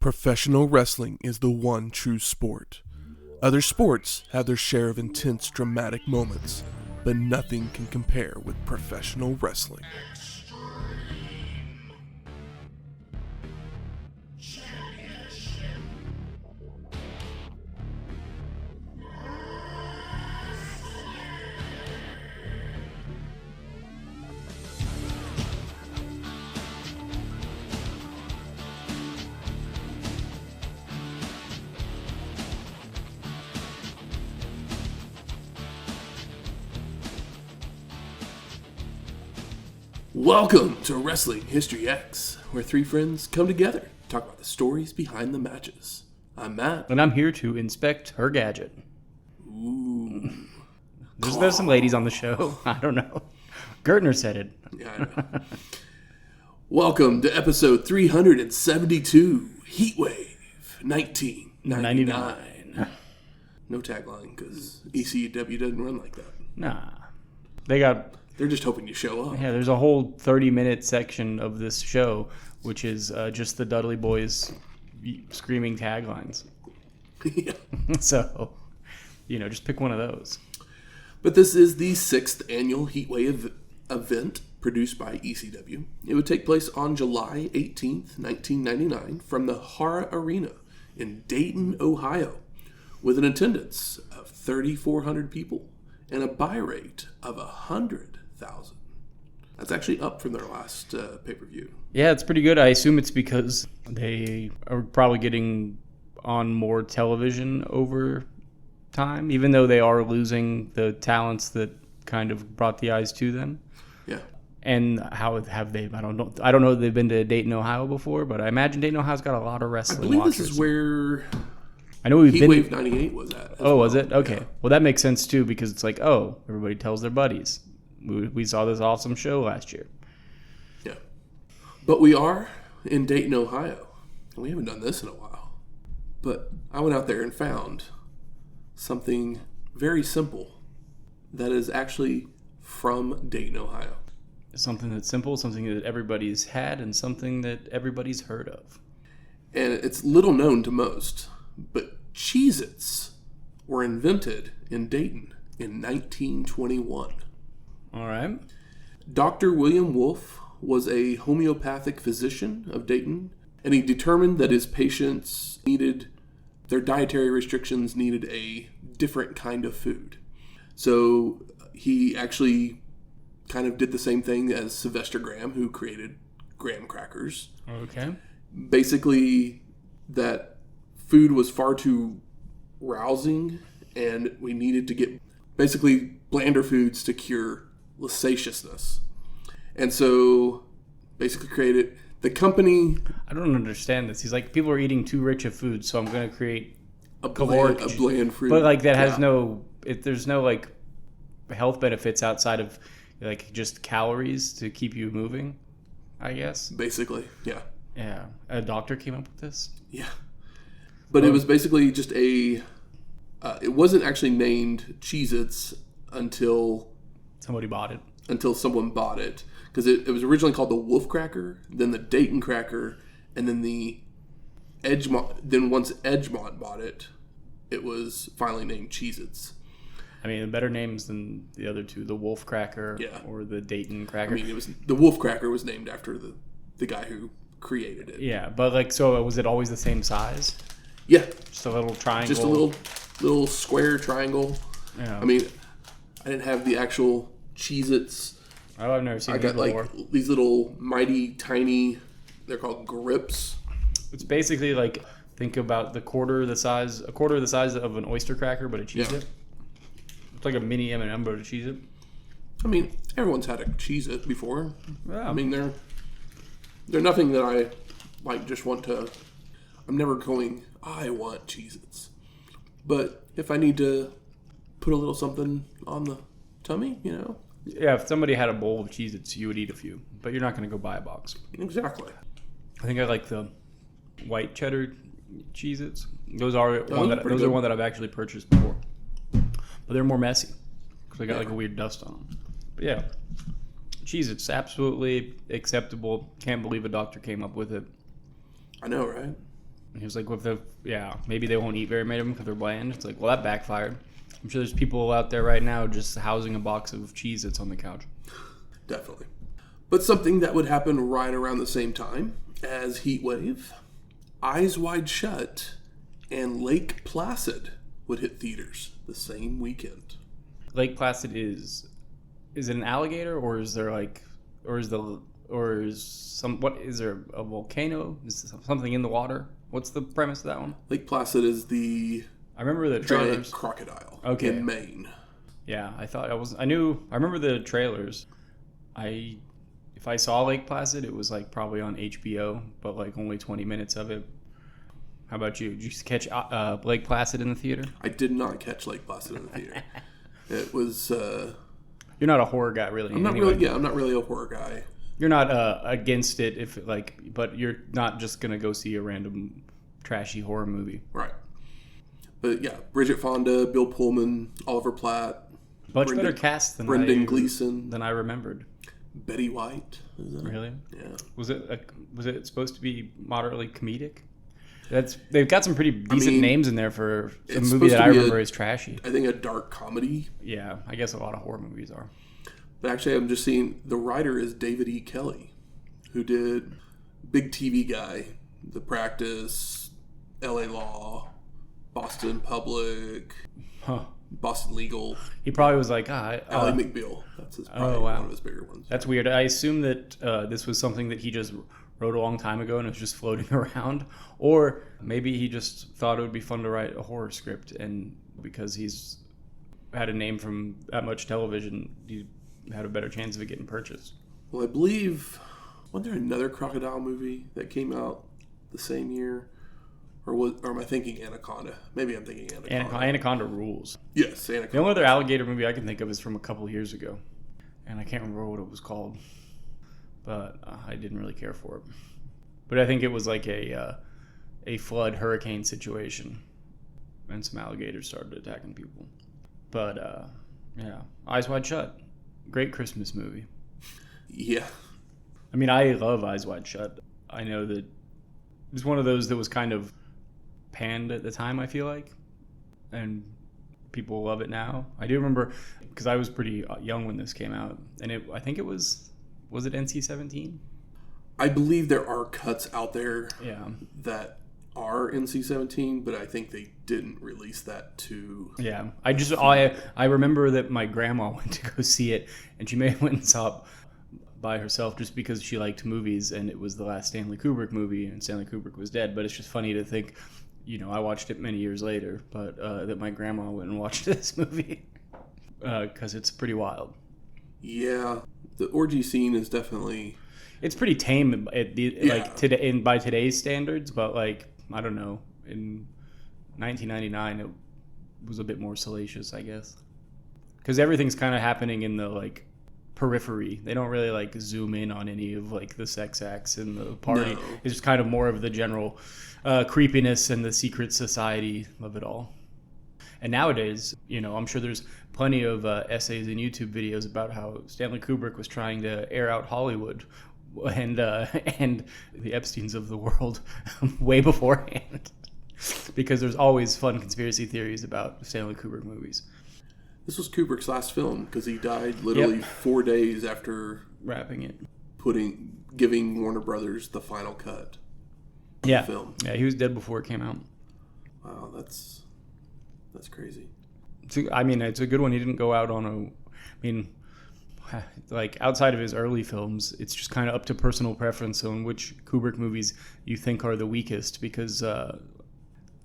Professional wrestling is the one true sport. Other sports have their share of intense, dramatic moments, but nothing can compare with professional wrestling. Welcome to Wrestling History X, where three friends come together to talk about the stories behind the matches. I'm Matt. And I'm here to inspect her gadget. Ooh. There's some ladies on the show. I don't know. Gertner said it. Yeah, I know. Welcome to episode 372, Heatwave 1999. No tagline, because ECW doesn't run like that. Nah. They're just hoping you show up. Yeah, there's a whole 30-minute section of this show, which is just the Dudley boys screaming taglines. Yeah. So, just pick one of those. But this is the 6th annual Heatwave event produced by ECW. It would take place on July 18th, 1999 from the Hara Arena in Dayton, Ohio, with an attendance of 3,400 people and a buy rate of 100,000. That's actually up from their last pay-per-view. Yeah, it's pretty good. I assume it's because they are probably getting on more television over time, even though they are losing the talents that kind of brought the eyes to them. Yeah. And how have they? I don't know if they've been to Dayton, Ohio before, but I imagine Dayton, Ohio's got a lot of wrestling. I believe watchers. This is where I know we've Heatwave been. 98 was at. Oh, well. was it? Okay. Yeah. Well, that makes sense too, because it's like, everybody tells their buddies. We saw this awesome show last year. Yeah. But we are in Dayton, Ohio. And we haven't done this in a while. But I went out there and found something very simple that is actually from Dayton, Ohio. Something that's simple, something that everybody's had, and something that everybody's heard of. And it's little known to most, but Cheez-Its were invented in Dayton in 1921. All right. Dr. William Wolfe was a homeopathic physician of Dayton, and he determined that his patients their dietary restrictions needed a different kind of food. So he actually kind of did the same thing as Sylvester Graham, who created graham crackers. Okay. Basically, that food was far too rousing, and we needed to get basically blander foods to cure lasciviousness. And so basically created the company. I don't understand this. He's like, people are eating too rich of food, so I'm going to create a bland fruit. But that has there's no health benefits outside of just calories to keep you moving, I guess. Basically, yeah. Yeah. A doctor came up with this? Yeah. But it was basically just it wasn't actually named Cheez-Its until somebody bought it. Until someone bought it. Because it was originally called the Wolf Cracker, then the Dayton Cracker, and then the Edgemont. Then once Edgemont bought it, it was finally named Cheez-Its. I mean, better names than the other two, the Wolf Cracker or the Dayton Cracker. I mean, the Wolf Cracker was named after the guy who created it. Yeah, but so was it always the same size? Yeah. Just a little triangle? Just a little square triangle. Yeah. I mean, I didn't have the actual Cheez-Its. Oh, I've never seen these before. I got these little mighty tiny, they're called grips. It's basically think about a quarter the size of an oyster cracker, but a Cheez-It. Yeah. It's like a mini M&M, but a Cheez-It. I mean, everyone's had a Cheez-It before. Yeah. I mean, they're nothing that I just want to. I'm never going, I want Cheez-Its. But if I need to put a little something on the tummy, Yeah, if somebody had a bowl of Cheez-Its, you would eat a few. But you're not going to go buy a box. Exactly. I think I like the white cheddar Cheez-Its. Those are one that I've actually purchased before. But they're more messy. Because they got a weird dust on them. But yeah. Cheez-Its, absolutely acceptable. Can't believe a doctor came up with it. I know, right? He was like, maybe they won't eat very many of them because they're bland. It's like, well, that backfired. I'm sure there's people out there right now just housing a box of Cheez-Its on the couch. Definitely. But something that would happen right around the same time as Heatwave, Eyes Wide Shut and Lake Placid would hit theaters the same weekend. Lake Placid is it an alligator, or is there is there a volcano? Is there something in the water? What's the premise of that one? Lake Placid is the I remember the giant trailers. crocodile in Maine. Yeah, I remember the trailers. If I saw Lake Placid, it was like probably on HBO, but like only 20 minutes of it. How about you? Did you catch Lake Placid in the theater? I did not catch Lake Placid in the theater. It was. You're not a horror guy, really. I'm not really. Yeah, I'm not really a horror guy. You're not against it, but you're not just gonna go see a random trashy horror movie, right? But yeah, Bridget Fonda, Bill Pullman, Oliver Platt, much better cast than Brendan Gleeson than I remembered. Betty White. Really? Yeah. Was it supposed to be moderately comedic? They've got some pretty decent names in there for a movie that I remember is trashy. I think a dark comedy. Yeah, I guess a lot of horror movies are. But actually, I'm just seeing the writer is David E. Kelly, who did big TV guy, The Practice, L.A. Law, Boston Public, Boston Legal. He probably was like, Ally McBeal. That's one of his bigger ones. That's weird. I assume that this was something that he just wrote a long time ago and it was just floating around, or maybe he just thought it would be fun to write a horror script, and because he's had a name from that much television, he had a better chance of it getting purchased. Well, I believe, wasn't there another crocodile movie that came out the same year? Or am I thinking Anaconda? Maybe I'm thinking Anaconda. Anaconda rules. Yes, Anaconda. The only other alligator movie I can think of is from a couple years ago, and I can't remember what it was called, but I didn't really care for it. But I think it was like a flood hurricane situation, and some alligators started attacking people. But yeah, Eyes Wide Shut, great Christmas movie. Yeah. I mean, I love Eyes Wide Shut. I know that it was one of those that was kind of panned at the time, I feel like, and people love it now. I do remember, because I was pretty young when this came out, and I think it was it NC-17? I believe there are cuts out there that are NC-17, but I think they didn't release that to... Yeah, I remember that my grandma went to go see it, and she may have went and saw it by herself just because she liked movies, and it was the last Stanley Kubrick movie, and Stanley Kubrick was dead. But it's just funny to think, I watched it many years later, but that my grandma went and watched this movie because it's pretty wild. Yeah, the orgy scene is definitely... It's pretty tame like today, by today's standards, but like, I don't know, in 1999 it was a bit more salacious, I guess, because everything's kind of happening in the like periphery. They don't really like zoom in on any of like the sex acts in the party. No. It's just kind of more of the general creepiness and the secret society of it all. And nowadays, I'm sure there's plenty of essays and YouTube videos about how Stanley Kubrick was trying to air out Hollywood and the Epsteins of the world way beforehand, because there's always fun conspiracy theories about Stanley Kubrick movies. This was Kubrick's last film because he died literally 4 days after wrapping it, giving Warner Brothers the final cut. Yeah, the film. Yeah, he was dead before it came out. Wow, that's crazy. It's a good one. He didn't go out on like outside of his early films, it's just kind of up to personal preference on which Kubrick movies you think are the weakest, because the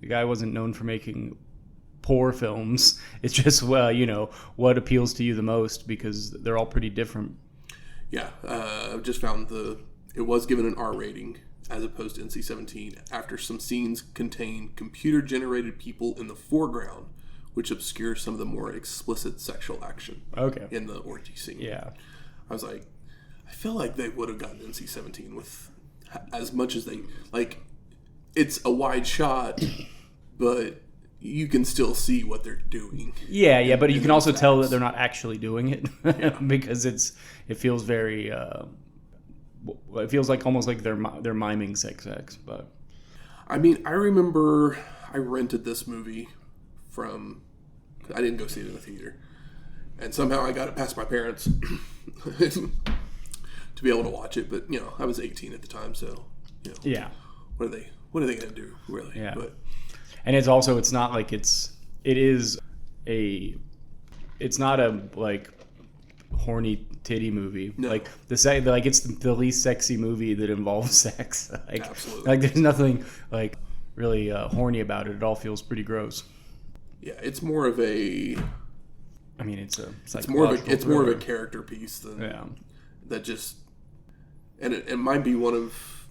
guy wasn't known for making poor films. It's just, what appeals to you the most, because they're all pretty different. Yeah, I've just found it was given an R rating as opposed to NC-17 after some scenes contain computer-generated people in the foreground, which obscures some of the more explicit sexual action in the orgy scene. Yeah. I was like, I feel like they would have gotten NC-17 with as much as they... Like, it's a wide shot, but you can still see what they're doing. Yeah, but you can also tell that they're not actually doing it because it feels very... it feels like almost like they're miming sex acts, but... I mean, I remember I rented this movie from... I didn't go see it in the theater. And somehow I got it past my parents to be able to watch it. But, I was 18 at the time, so, Yeah. What are they going to do, really? Yeah. But, and it's not like it's not a, like, horny titty movie. No. Like, it's the least sexy movie that involves sex. Like, absolutely. Like, there's nothing, like, really horny about it. It all feels pretty gross. Yeah, it's more of a... I mean, it's more of a character piece than that just... And it might be one of...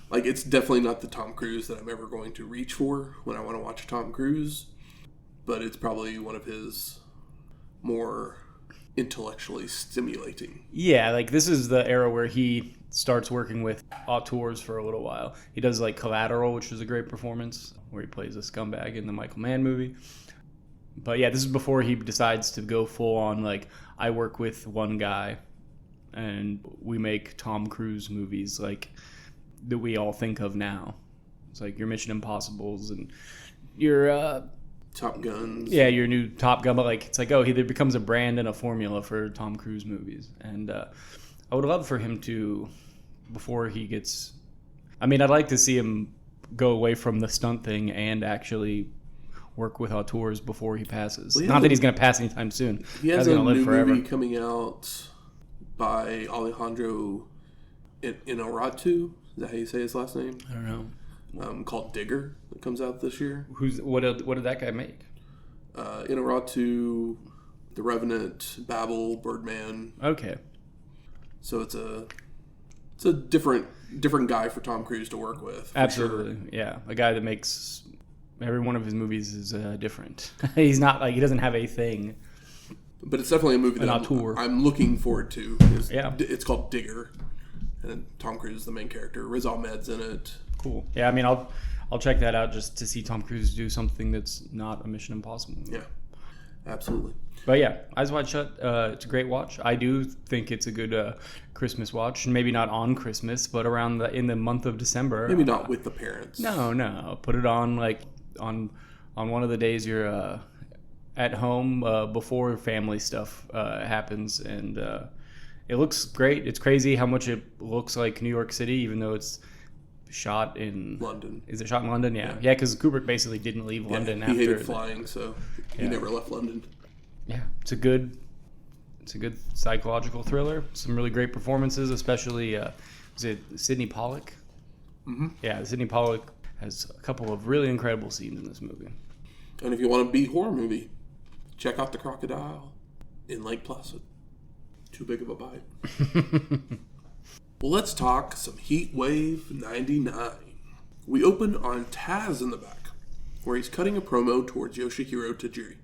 Like, it's definitely not the Tom Cruise that I'm ever going to reach for when I want to watch Tom Cruise. But it's probably one of his more intellectually stimulating. Yeah, like, this is the era where he starts working with auteurs for a little while. He does, like, Collateral, which is a great performance, where he plays a scumbag in the Michael Mann movie. But yeah, this is before he decides to go full on, like, I work with one guy and we make Tom Cruise movies, like, that we all think of now. It's like your Mission Impossibles and your Top Guns. Yeah, your new Top Gun. But, like, it's like, oh, there becomes a brand and a formula for Tom Cruise movies. And I would love for him to, before he gets... I mean, I'd like to see him go away from the stunt thing and actually work with auteurs before he passes. Not that he's going to pass anytime soon. He has a new movie coming out by Alejandro Inarritu. Is that how you say his last name? I don't know. Called Digger, that comes out this year. What did that guy make? Inarritu, The Revenant, Babel, Birdman. Okay. So it's a different guy for Tom Cruise to work with. Absolutely, sure. Yeah. A guy that makes... Every one of his movies is different. He's not like... He doesn't have a thing. But it's definitely a movie that I'm looking forward to. It's called Digger. And Tom Cruise is the main character. Riz Ahmed's in it. Cool. Yeah, I mean, I'll check that out just to see Tom Cruise do something that's not a Mission Impossible movie. Yeah, absolutely. But yeah, Eyes Wide Shut, it's a great watch. I do think it's a good Christmas watch. Maybe not on Christmas, but in the month of December. Maybe not with the parents. No. Put it on, like, on one of the days you're at home before family stuff happens. And it looks great. It's crazy how much it looks like New York City, even though it's shot in London. Is it shot in London? Yeah, because Kubrick basically didn't leave London after. He hated flying, so he never left London. Yeah, it's a good psychological thriller. Some really great performances, especially was it Sidney Pollack? Mm-hmm. Yeah, Sidney Pollack has a couple of really incredible scenes in this movie. And if you want a B horror movie, check out The Crocodile in Lake Placid. Too big of a bite. Well, let's talk some Heatwave 99. We open on Taz in the back, where he's cutting a promo towards Yoshihiro Tajiri,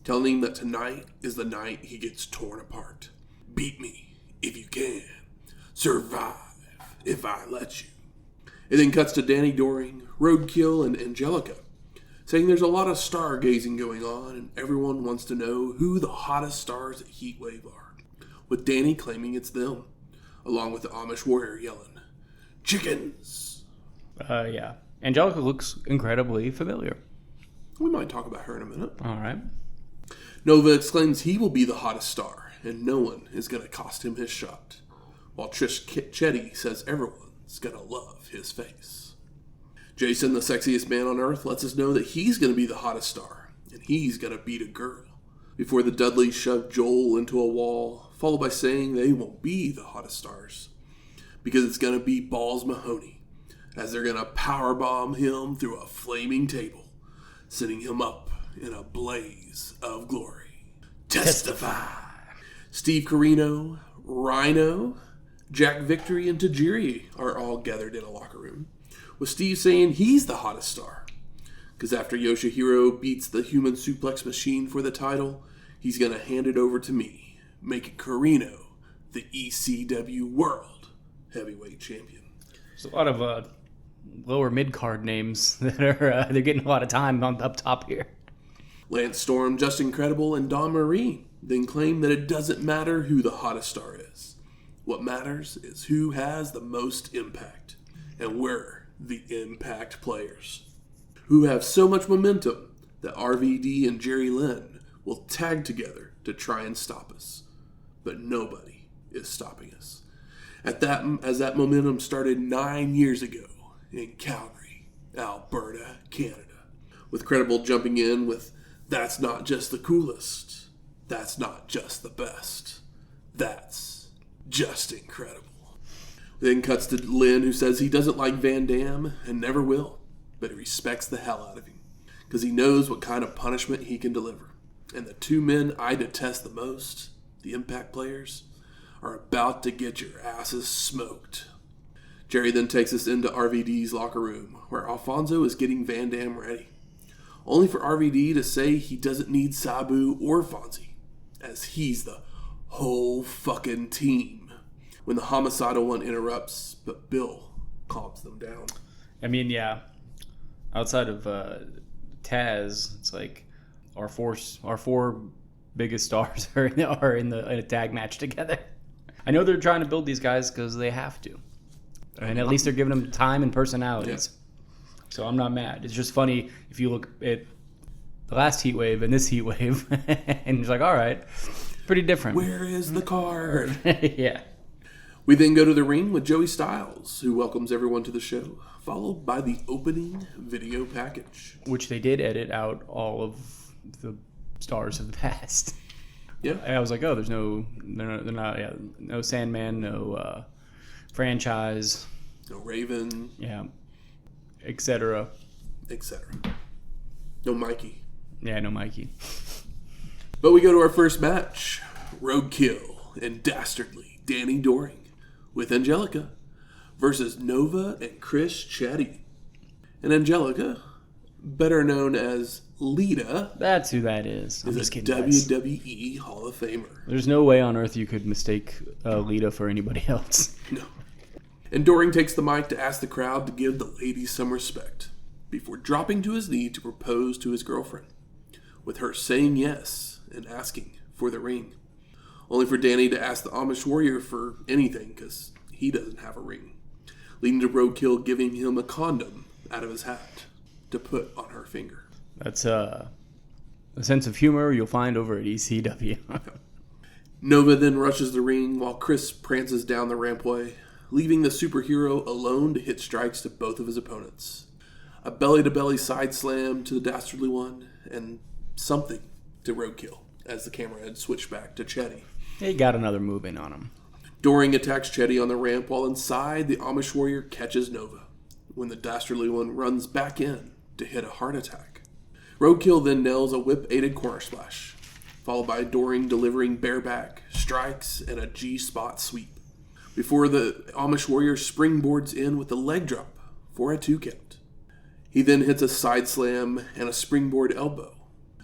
telling him that tonight is the night he gets torn apart. Beat me if you can. Survive if I let you. It then cuts to Danny Doring, Roadkill, and Angelica, saying there's a lot of stargazing going on and everyone wants to know who the hottest stars at Heatwave are, with Danny claiming it's them, along with the Amish warrior yelling, "Chickens!" Yeah. Angelica looks incredibly familiar. We might talk about her in a minute. All right. Nova exclaims he will be the hottest star, and no one is going to cost him his shot, while Chetti says everyone's going to love his face. Jason, the sexiest man on Earth, lets us know that he's going to be the hottest star, and he's going to beat a girl, before the Dudleys shove Joel into a wall, followed by saying they won't be the hottest stars, because it's going to be Balls Mahoney, as they're going to powerbomb him through a flaming table, sending him up in a blaze of glory. Testify! Steve Corino, Rhyno, Jack Victory, and Tajiri are all gathered in a locker room, with Steve saying he's the hottest star, because after Yoshihiro beats the human suplex machine for the title, he's going to hand it over to me, making Corino the ECW World Heavyweight Champion. There's a lot of lower mid-card names that are they're getting a lot of time on up top here. Lance Storm, Just Incredible, and Dawn Marie then claim that it doesn't matter who the hottest star is. What matters is who has the most impact. And we're the Impact Players, who have so much momentum that RVD and Jerry Lynn will tag together to try and stop us. But nobody is stopping us. As that momentum started 9 years ago in Calgary, Alberta, Canada, with Credible jumping in with, "That's not just the coolest. That's not just the best. That's just incredible." Then cuts to Lynn, who says he doesn't like Van Damme and never will, but he respects the hell out of him because he knows what kind of punishment he can deliver. And the two men I detest the most, the Impact Players, are about to get your asses smoked. Jerry then takes us into RVD's locker room, where Alfonso is getting Van Damme ready, only for RVD to say he doesn't need Sabu or Fonzie, as he's the whole fucking team. When the homicidal one interrupts, but Bill calms them down. I mean, yeah, outside of Taz, it's like our four biggest stars are in a tag match together. I know they're trying to build these guys because they have to, and at least they're giving them time and personalities. Yeah. So I'm not mad. It's just funny if you look at the last Heatwave and this Heatwave, and it's like, all right, pretty different. Where is the card? Yeah. We then go to the ring with Joey Styles, who welcomes everyone to the show, followed by the opening video package, which they did edit out all of the stars of the past. Yeah, I was like, oh, they're not, yeah, no Sandman, no franchise, no Raven, yeah, etc. No Mikey. Yeah, no Mikey. But we go to our first match: Roadkill and Dastardly Danny Doring with Angelica versus Nova and Chris Chetti. And Angelica, better known as Lita, that's who that is. I'm just kidding, WWE Hall of Famer. There's no way on earth you could mistake Lita for anybody else. No. And Doring takes the mic to ask the crowd to give the ladies some respect before dropping to his knee to propose to his girlfriend, with her saying yes and asking for the ring. Only for Danny to ask the Amish Warrior for anything because he doesn't have a ring, leading to Roadkill giving him a condom out of his hat to put on her finger. That's a sense of humor you'll find over at ECW. Nova then rushes the ring while Chris prances down the rampway, leaving the superhero alone to hit strikes to both of his opponents. A belly-to-belly side slam to the Dastardly one, and something to Roadkill as the camera had switched back to Chetti. He got another move in on him. Doring attacks Chetti on the ramp while inside, the Amish Warrior catches Nova when the Dastardly one runs back in to hit a heart attack. Roadkill then nails a whip-aided corner splash, followed by Doring delivering bareback, strikes, and a G-spot sweep, before the Amish Warrior springboards in with a leg drop for a 2 count. He then hits a side slam and a springboard elbow,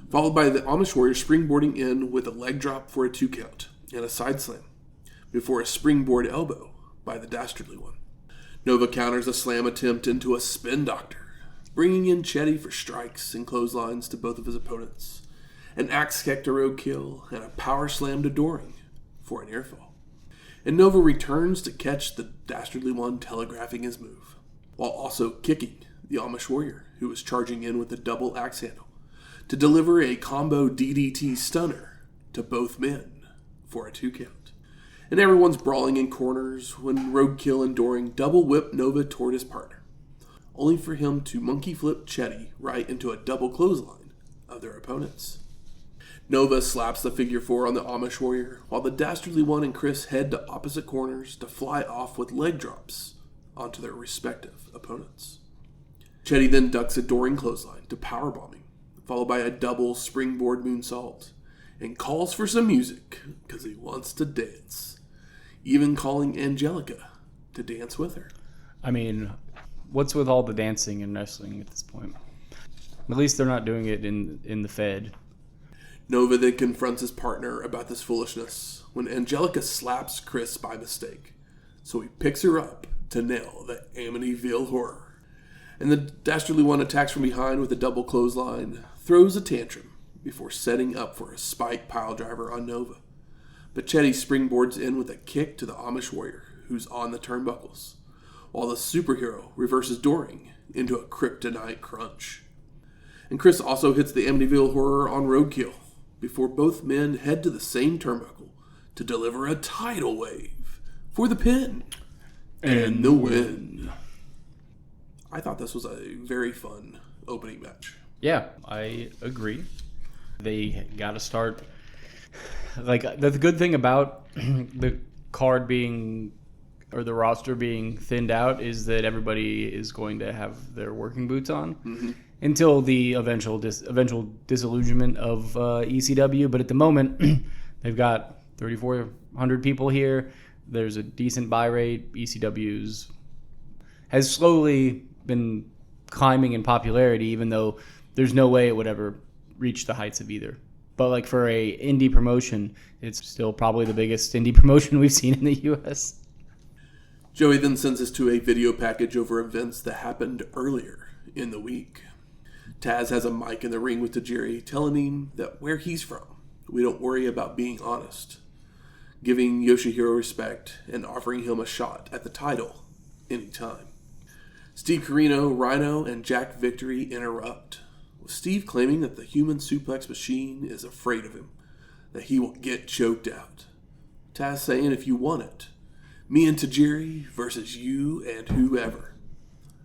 followed by the Amish Warrior springboarding in with a leg drop for a 2 count and a side slam, before a springboard elbow by the Dastardly one. Nova counters a slam attempt into a spin doctor, bringing in Chetti for strikes and clotheslines to both of his opponents, an axe kick to Roadkill, and a power slam to Doring for an earfall. And Nova returns to catch the Dastardly one telegraphing his move, while also kicking the Amish Warrior, who was charging in with a double axe handle, to deliver a combo DDT stunner to both men for a 2 count. And everyone's brawling in corners when Roadkill and Doring double whip Nova toward his partner, only for him to monkey flip Chetti right into a double clothesline of their opponents. Nova slaps the figure 4 on the Amish Warrior, while the Dastardly one and Chris head to opposite corners to fly off with leg drops onto their respective opponents. Chetti then ducks a Doring clothesline to powerbombing, followed by a double springboard moonsault, and calls for some music because he wants to dance, even calling Angelica to dance with her. I mean, what's with all the dancing and wrestling at this point? At least they're not doing it in the Fed. Nova then confronts his partner about this foolishness when Angelica slaps Chris by mistake, so he picks her up to nail the Amityville Horror. And the Dastardly one attacks from behind with a double clothesline, throws a tantrum before setting up for a spike piledriver on Nova. But Chetti springboards in with a kick to the Amish Warrior, who's on the turnbuckles, while the superhero reverses Doring into a kryptonite crunch. And Chris also hits the Amityville Horror on Roadkill before both men head to the same turnbuckle to deliver a tidal wave for the pin and the win. I thought this was a very fun opening match. Yeah, I agree. They got to start. Like, the good thing about the card being, or the roster being thinned out, is that everybody is going to have their working boots on until the eventual disillusionment of ECW. But at the moment, they've got 3,400 people here. There's a decent buy rate. ECW's has slowly been climbing in popularity, even though there's no way it would ever reach the heights of either. But like for a indie promotion, it's still probably the biggest indie promotion we've seen in the U.S. Joey then sends us to a video package over events that happened earlier in the week. Taz has a mic in the ring with Tajiri, telling him that where he's from, we don't worry about being honest, giving Yoshihiro respect and offering him a shot at the title anytime. Steve Corino, Rhyno, and Jack Victory interrupt, with Steve claiming that the human suplex machine is afraid of him, that he will get choked out. Taz saying, if you want it, me and Tajiri versus you and whoever.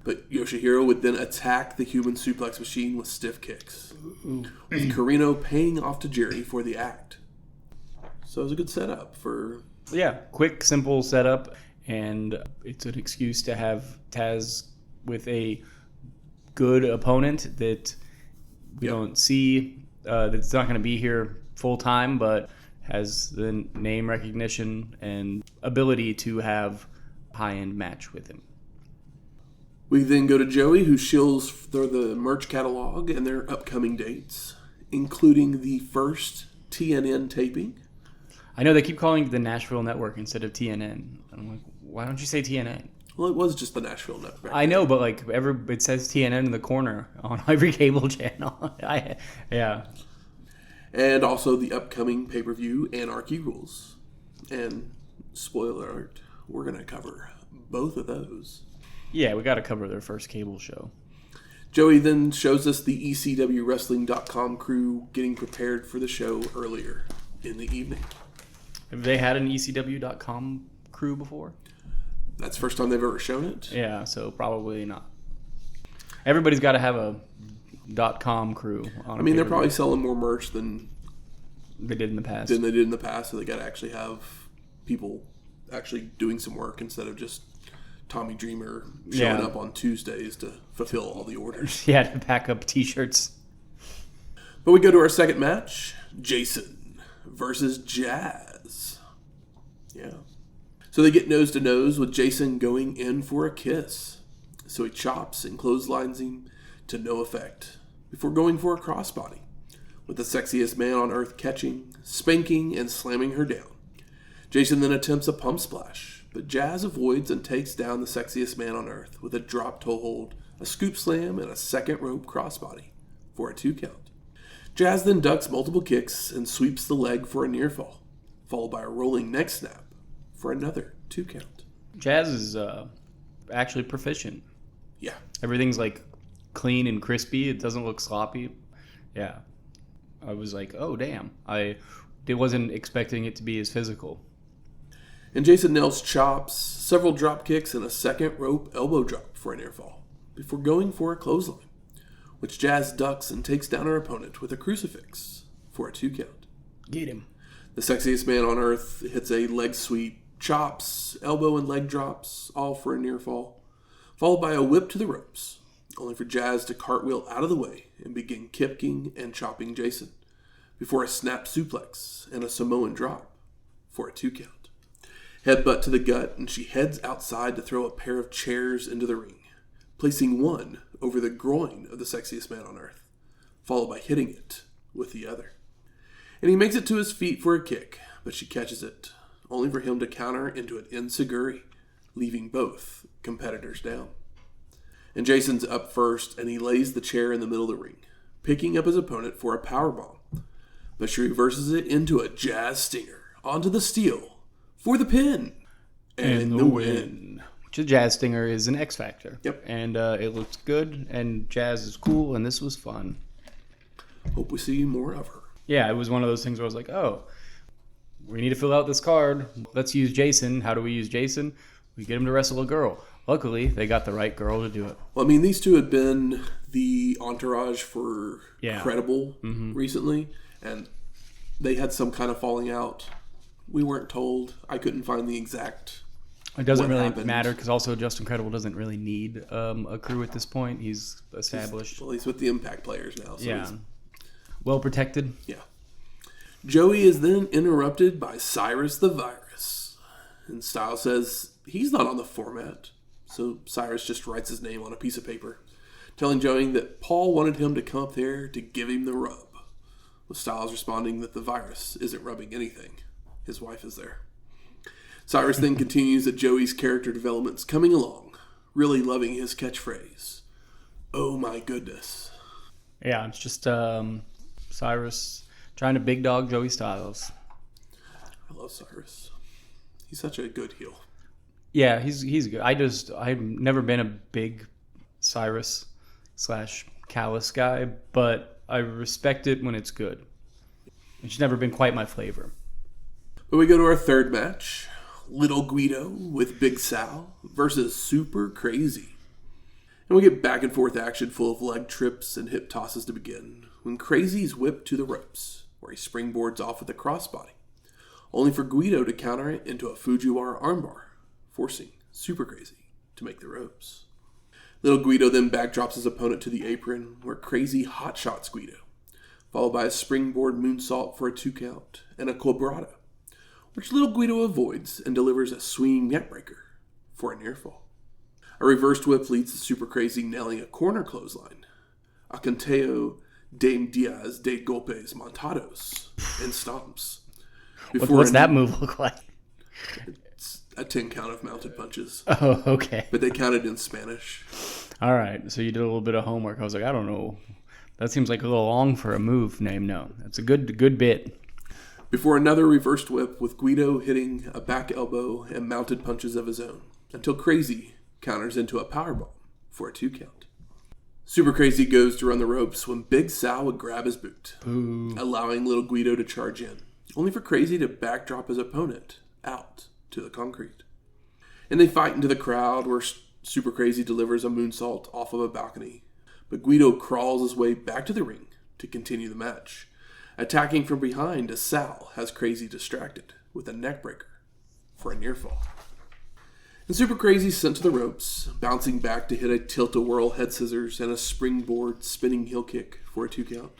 But Yoshihiro would then attack the human suplex machine with stiff kicks, with Corino paying off Tajiri for the act. So it was a good setup for... Yeah, quick, simple setup, and it's an excuse to have Taz with a good opponent that we don't see, that's not going to be here full time, but has the name recognition and ability to have a high-end match with him. We then go to Joey, who shills for the merch catalog and their upcoming dates, including the first TNN taping. I know they keep calling it the Nashville Network instead of TNN. I'm like, why don't you say TNN? Well, it was just the Nashville Network. I know, but like it says TNN in the corner on every cable channel. Yeah. And also the upcoming pay-per-view Anarchy Rules. And spoiler alert, we're going to cover both of those. Yeah, we got to cover their first cable show. Joey then shows us the ECWWrestling.com crew getting prepared for the show earlier in the evening. Have they had an ECW.com crew before? That's the first time they've ever shown it? Yeah, so probably not. Everybody's got to have a .com crew. I mean, they're probably selling more merch than they did in the past. So they got to actually have people actually doing some work instead of just Tommy Dreamer showing up on Tuesdays to fulfill all the orders. Yeah, to pack up T-shirts. But we go to our second match, Jason versus Jazz. Yeah. So they get nose to nose with Jason going in for a kiss. So he chops and clotheslines him to no effect before going for a crossbody, with the sexiest man on earth catching, spanking, and slamming her down. Jason then attempts a pump splash, but Jazz avoids and takes down the sexiest man on earth with a drop toe hold, a scoop slam, and a second rope crossbody for a 2 count. Jazz then ducks multiple kicks and sweeps the leg for a near fall, followed by a rolling neck snap for another 2 count. Jazz is actually proficient. Yeah. Everything's like clean and crispy. It doesn't look sloppy. Yeah. I was like, oh, damn. I wasn't expecting it to be as physical. And Jason nails chops, several drop kicks, and a second rope elbow drop for a near fall before going for a clothesline, which Jazz ducks and takes down her opponent with a crucifix for a 2 count. Get him. The sexiest man on earth hits a leg sweep, chops, elbow and leg drops, all for a near fall, followed by a whip to the ropes, only for Jazz to cartwheel out of the way and begin kicking and chopping Jason, before a snap suplex and a Samoan drop for a 2 count. Headbutt to the gut, and she heads outside to throw a pair of chairs into the ring, placing one over the groin of the sexiest man on earth, followed by hitting it with the other. And he makes it to his feet for a kick, but she catches it, only for him to counter into an enziguri, leaving both competitors down. And Jason's up first, and he lays the chair in the middle of the ring, picking up his opponent for a powerbomb. But she reverses it into a Jazz stinger onto the steel for the pin and the win. which a jazz stinger is an X Factor. Yep. And it looks good, and jazz is cool, and this was fun. Hope we see more of her. Yeah, it was one of those things where I was like, oh, we need to fill out this card. Let's use Jason. How do we use Jason? We get him to wrestle a girl. Luckily, they got the right girl to do it. Well, I mean, these two had been the entourage for Credible recently, and they had some kind of falling out. We weren't told. I couldn't find the exact. It doesn't really matter because also Justin Credible doesn't really need a crew at this point. He's established. He's with the Impact players now. So yeah. Well protected. Yeah. Joey is then interrupted by Cyrus the Virus. And Styles says he's not on the format. So Cyrus just writes his name on a piece of paper, telling Joey that Paul wanted him to come up there to give him the rub. With Styles responding that the Virus isn't rubbing anything. His wife is there. Cyrus then continues that Joey's character development's coming along, really loving his catchphrase, "Oh my goodness." Yeah, it's just Cyrus trying to big dog Joey Styles. I love Cyrus. He's such a good heel. Yeah, he's good. I've never been a big Cyrus / Callus guy, but I respect it when it's good. It's never been quite my flavor. But we go to our third match. Little Guido with Big Sal versus Super Crazy. And we get back and forth action full of leg trips and hip tosses to begin, when Crazy is whipped to the ropes, where he springboards off with a crossbody, only for Guido to counter it into a Fujiwara armbar, forcing Super Crazy to make the ropes. Little Guido then backdrops his opponent to the apron, where Crazy hotshots Guido, followed by a springboard moonsault for a 2 count and a cobrado, which Little Guido avoids and delivers a swinging neckbreaker for a near fall. A reversed whip leads to Super Crazy nailing a corner clothesline, a conteo de Diaz de golpes montados, and stomps. What's that move look like? It's a 10 count of mounted punches. Oh, okay. But they counted in Spanish. All right, so you did a little bit of homework. I was like, I don't know. That seems like a little long for a move name. No, that's a good bit. Before another reversed whip with Guido hitting a back elbow and mounted punches of his own, until Crazy counters into a powerbomb for a 2 count. Super Crazy goes to run the ropes when Big Sal would grab his boot, allowing Little Guido to charge in, only for Crazy to backdrop his opponent out to the concrete. And they fight into the crowd where Super Crazy delivers a moonsault off of a balcony, but Guido crawls his way back to the ring to continue the match, attacking from behind as Sal has Crazy distracted with a neckbreaker for a near fall. And Super Crazy sent to the ropes, bouncing back to hit a tilt-a-whirl head scissors and a springboard spinning heel kick for a 2 count,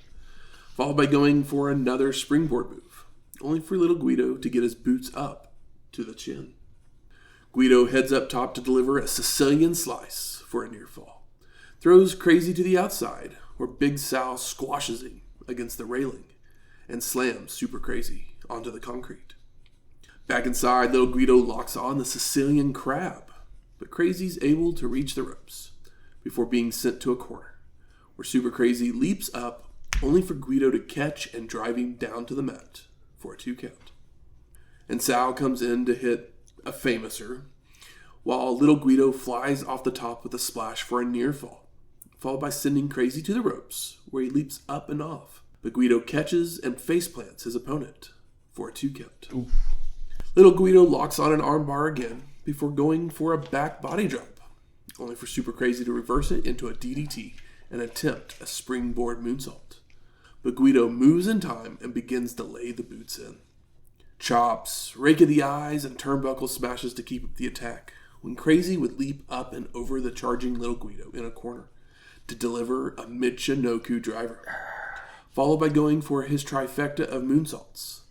followed by going for another springboard move, only for Little Guido to get his boots up to the chin. Guido heads up top to deliver a Sicilian slice for a near fall, throws Crazy to the outside, where Big Sal squashes him against the railing, and slams Super Crazy onto the concrete. Back inside, Little Guido locks on the Sicilian Crab, but Crazy's able to reach the ropes before being sent to a corner, where Super Crazy leaps up, only for Guido to catch and drive him down to the mat for a 2 count. And Sal comes in to hit a famouser, while Little Guido flies off the top with a splash for a near fall, followed by sending Crazy to the ropes, where he leaps up and off, but Guido catches and faceplants his opponent for a 2 count. Oof. Little Guido locks on an armbar again before going for a back body drop, only for Super Crazy to reverse it into a DDT and attempt a springboard moonsault. But Guido moves in time and begins to lay the boots in. Chops, rake of the eyes, and turnbuckle smashes to keep up the attack, when Crazy would leap up and over the charging Little Guido in a corner to deliver a Michinoku driver, followed by going for his trifecta of moonsaults.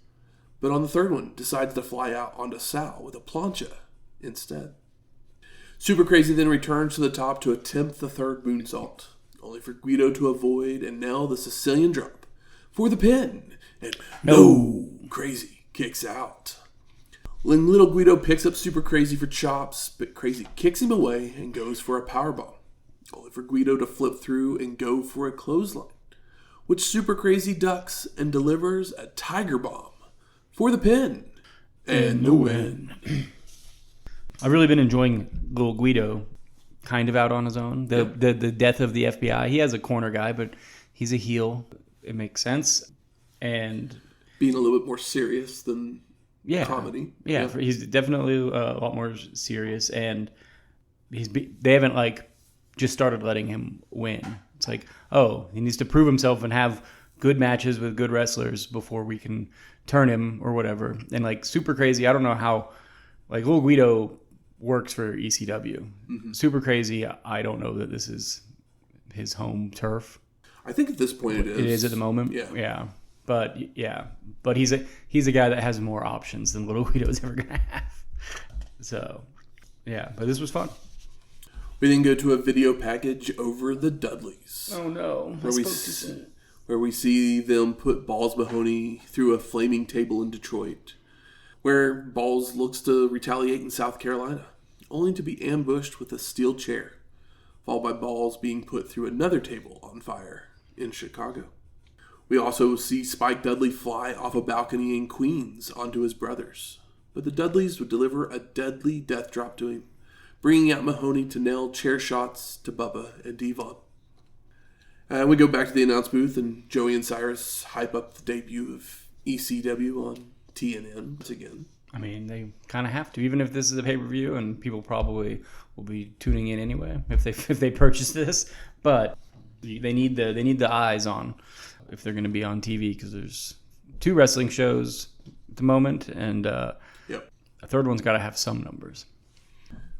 But on the third one, decides to fly out onto Sal with a plancha instead. Super Crazy then returns to the top to attempt the third moonsault, only for Guido to avoid and nail the Sicilian drop for the pin. And no, Crazy kicks out. When Little Guido picks up Super Crazy for chops, but Crazy kicks him away and goes for a powerbomb, only for Guido to flip through and go for a clothesline, which Super Crazy ducks and delivers a Tiger Bomb for the pin and the win. I've really been enjoying little Guido kind of out on his own. The death of the FBI. He has a corner guy, but he's a heel. It makes sense. And being a little bit more serious than comedy. Yeah, he's definitely a lot more serious. And they haven't like just started letting him win. It's like, oh, he needs to prove himself and have good matches with good wrestlers before we can turn him or whatever. And like super crazy. I don't know how like little Guido works for ECW. Mm-hmm. Super crazy. I don't know that this is his home turf. I think at this point it is. It is at the moment. Yeah. But he's a guy that has more options than little Guido's ever gonna have. So yeah, but this was fun. We then go to a video package over the Dudleys. Oh no! Where we see them put Balls Mahoney through a flaming table in Detroit, where Balls looks to retaliate in South Carolina, only to be ambushed with a steel chair, followed by Balls being put through another table on fire in Chicago. We also see Spike Dudley fly off a balcony in Queens onto his brothers, but the Dudleys would deliver a deadly death drop to him, bringing out Mahoney to nail chair shots to Buh-Buh and Devon. And we go back to the announce booth, and Joey and Cyrus hype up the debut of ECW on TNN once again. I mean, they kind of have to, even if this is a pay-per-view, and people probably will be tuning in anyway if they purchase this. But they need the eyes on if they're going to be on TV, because there's 2 wrestling shows at the moment, and a third one's got to have some numbers.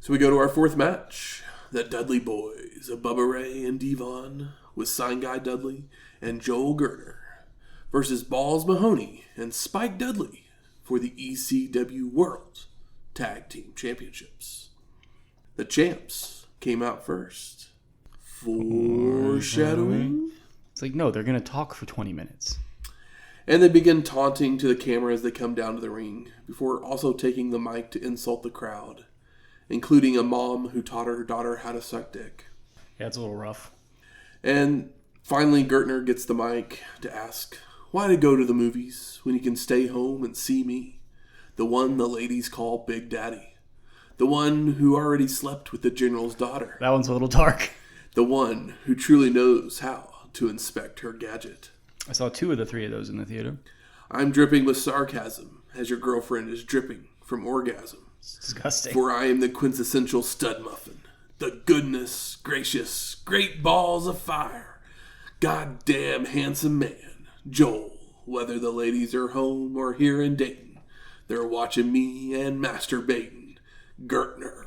So we go to our 4th match, the Dudley Boyz of Bubba Ray and Devon, with Sign Guy Dudley and Joel Gertner, versus Balls Mahoney and Spike Dudley for the ECW World Tag Team Championships. The champs came out first. Foreshadowing? It's like, no, they're going to talk for 20 minutes. And they begin taunting to the camera as they come down to the ring, before also taking the mic to insult the crowd, including a mom who taught her daughter how to suck dick. Yeah, it's a little rough. And finally, Gertner gets the mic to ask, why to go to the movies when you can stay home and see me? The one the ladies call Big Daddy. The one who already slept with the general's daughter. That one's a little dark. The one who truly knows how to inspect her gadget. I saw 2 of the 3 of those in the theater. I'm dripping with sarcasm as your girlfriend is dripping from orgasm. It's disgusting. For I am the quintessential stud muffin. The goodness, gracious, great balls of fire. Goddamn handsome man. Joel, whether the ladies are home or here in Dayton, they're watching me and masturbating. Gertner.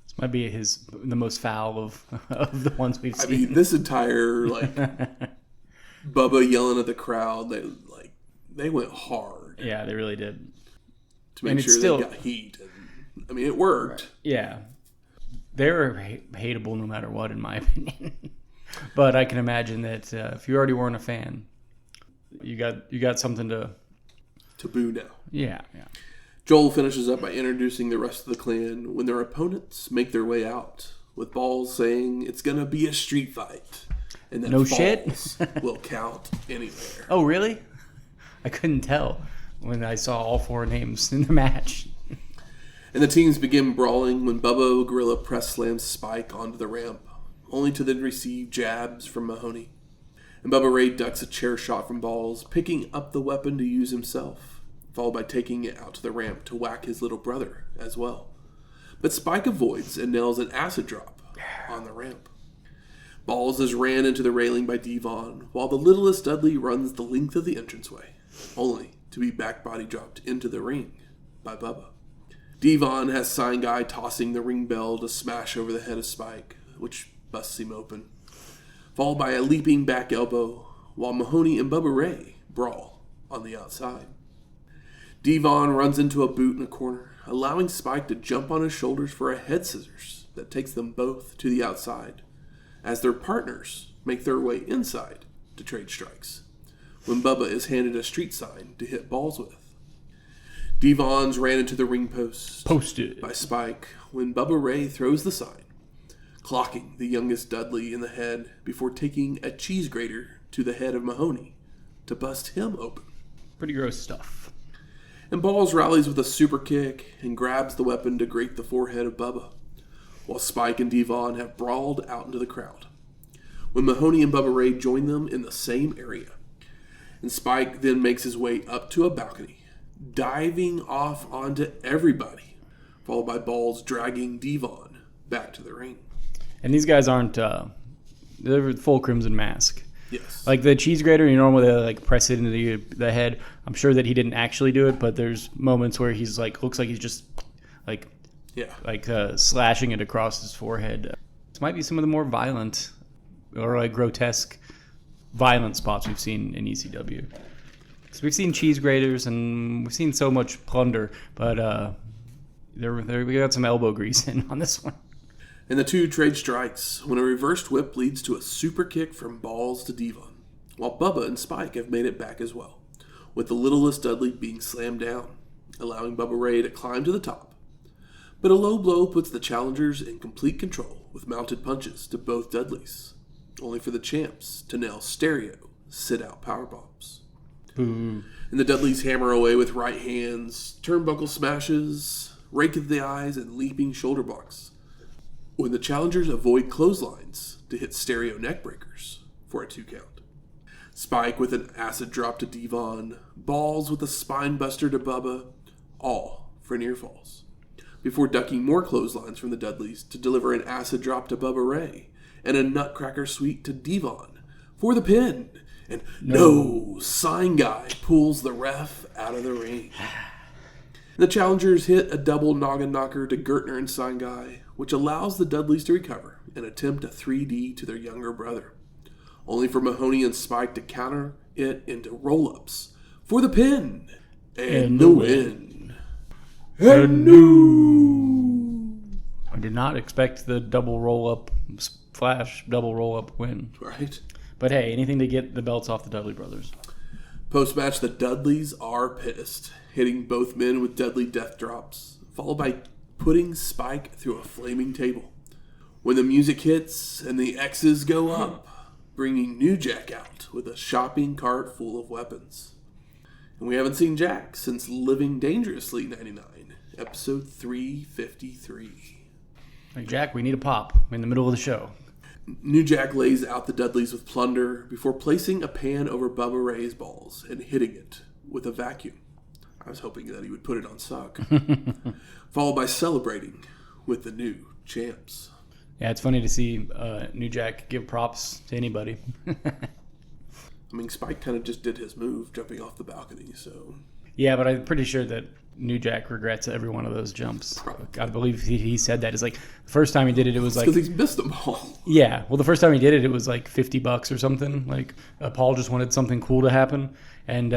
This might be the most foul of the ones we've seen. I mean, this entire, Bubba yelling at the crowd, they went hard. Yeah, they really did. To make sure they got heat. And, I mean, it worked. Right. Yeah. They're hateable no matter what, in my opinion. But I can imagine that if you already weren't a fan, you got something to boo now. Yeah. Joel finishes up by introducing the rest of the clan when their opponents make their way out, with Balls saying it's gonna be a street fight, and that no falls will count anywhere. Oh, really? I couldn't tell when I saw all 4 names in the match. And the teams begin brawling when Bubba Gorilla press slams Spike onto the ramp, only to then receive jabs from Mahoney. And Bubba Ray ducks a chair shot from Balls, picking up the weapon to use himself, followed by taking it out to the ramp to whack his little brother as well. But Spike avoids and nails an acid drop on the ramp. Balls is ran into the railing by Devon, while the littlest Dudley runs the length of the entranceway, only to be back body dropped into the ring by Bubba. Devon has Sign Guy tossing the ring bell to smash over the head of Spike, which busts him open, followed by a leaping back elbow, while Mahoney and Bubba Ray brawl on the outside. Devon runs into a boot in a corner, allowing Spike to jump on his shoulders for a head scissors that takes them both to the outside, as their partners make their way inside to trade strikes, when Bubba is handed a street sign to hit Balls with. Devon's ran into the ring post Posted by Spike when Bubba Ray throws the sign, clocking the youngest Dudley in the head before taking a cheese grater to the head of Mahoney to bust him open. Pretty gross stuff. And Balls rallies with a super kick and grabs the weapon to grate the forehead of Bubba, while Spike and Devon have brawled out into the crowd, when Mahoney and Bubba Ray join them in the same area. And Spike then makes his way up to a balcony, diving off onto everybody, followed by Balls dragging Devon back to the ring. And these guys aren't, they're full Crimson Mask. Yes. Like the cheese grater, you normally like press it into the head. I'm sure that he didn't actually do it, but there's moments where he's like, looks like he's just like, slashing it across his forehead. This might be some of the more violent or like grotesque violent spots we've seen in ECW. So we've seen cheese graters and we've seen so much plunder, but we got some elbow grease in on this one. And the two trade strikes when a reversed whip leads to a super kick from Balls to Devon, while Bubba and Spike have made it back as well, with the littlest Dudley being slammed down, allowing Bubba Ray to climb to the top. But a low blow puts the challengers in complete control with mounted punches to both Dudleys, only for the champs to nail stereo sit-out powerbombs. Boo. And the Dudleys hammer away with right hands, turnbuckle smashes, rake of the eyes, and leaping shoulder blocks, when the challengers avoid clotheslines to hit stereo neckbreakers for a 2 count. Spike with an acid drop to Devon, Balls with a spine buster to Bubba, all for near falls, before ducking more clotheslines from the Dudleys to deliver an acid drop to Bubba Ray and a nutcracker sweep to Devon for the pin. And no, Sign Guy pulls the ref out of the ring. The challengers hit a double noggin knocker to Gertner and Sign Guy, which allows the Dudleys to recover and attempt a 3D to their younger brother, only for Mahoney and Spike to counter it into roll-ups for the pin and the win. And no! I did not expect the double roll-up Flash double roll-up win. Right. But hey, anything to get the belts off the Dudley brothers. Post-match, the Dudleys are pissed, hitting both men with deadly death drops, followed by putting Spike through a flaming table. When the music hits and the X's go up, bringing New Jack out with a shopping cart full of weapons. And we haven't seen Jack since Living Dangerously 99, episode 353. Like, Jack, we need a pop in the middle of the show. New Jack lays out the Dudleys with plunder before placing a pan over Bubba Ray's balls and hitting it with a vacuum. I was hoping that he would put it on suck. Followed by celebrating with the new champs. Yeah, it's funny to see New Jack give props to anybody. I mean, Spike kind of just did his move, jumping off the balcony, so... Yeah, but I'm pretty sure that New Jack regrets every one of those jumps. Probably. I believe he said that. It's like, the first time he did it, it was like... because he's missed them all. Yeah, well, the first time he did it, it was like $50 or something. Like, Paul just wanted something cool to happen, and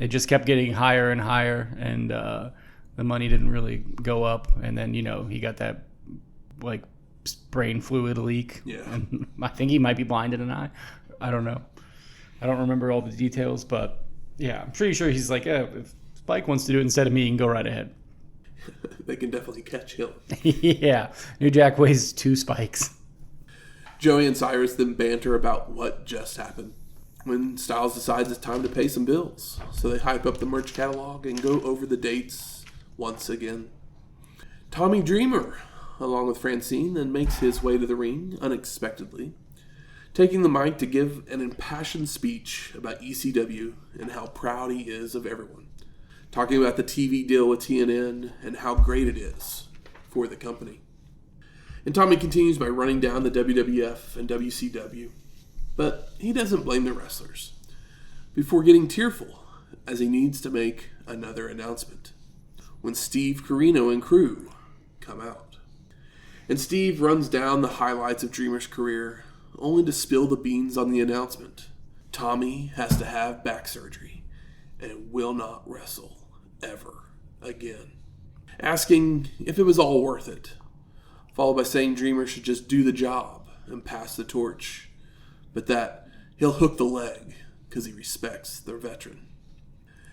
it just kept getting higher and higher, and the money didn't really go up, and then, you know, he got that, like, brain fluid leak. Yeah. And I think he might be blind in an eye. I don't know. I don't remember all the details, but yeah, I'm pretty sure he's like, if Spike wants to do it instead of me, he can go right ahead. They can definitely catch him. Yeah. New Jack weighs 2 spikes. Joey and Cyrus then banter about what just happened, when Styles decides it's time to pay some bills. So they hype up the merch catalog and go over the dates once again. Tommy Dreamer, along with Francine, then makes his way to the ring unexpectedly, taking the mic to give an impassioned speech about ECW and how proud he is of everyone, talking about the TV deal with TNN and how great it is for the company. And Tommy continues by running down the WWF and WCW, but he doesn't blame the wrestlers, before getting tearful as he needs to make another announcement, when Steve Corino and crew come out. And Steve runs down the highlights of Dreamer's career, only to spill the beans on the announcement. Tommy has to have back surgery and will not wrestle ever again, asking if it was all worth it, followed by saying Dreamer should just do the job and pass the torch, but that he'll hook the leg because he respects their veteran.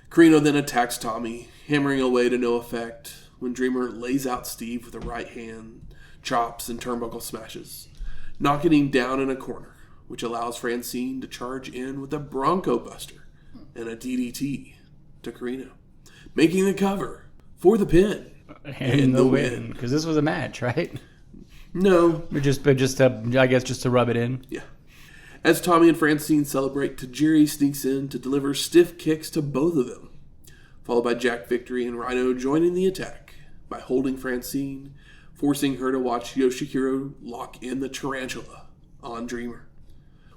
Corino then attacks Tommy, hammering away to no effect, when Dreamer lays out Steve with a right hand, chops, and turnbuckle smashes, knocking him down in a corner, which allows Francine to charge in with a Bronco Buster and a DDT to Corino, making the cover for the pin and the win. Because this was a match, right? No. But just to rub it in. Yeah. As Tommy and Francine celebrate, Tajiri sneaks in to deliver stiff kicks to both of them, followed by Jack Victory and Rhyno joining the attack by holding Francine, forcing her to watch Yoshihiro lock in the tarantula on Dreamer.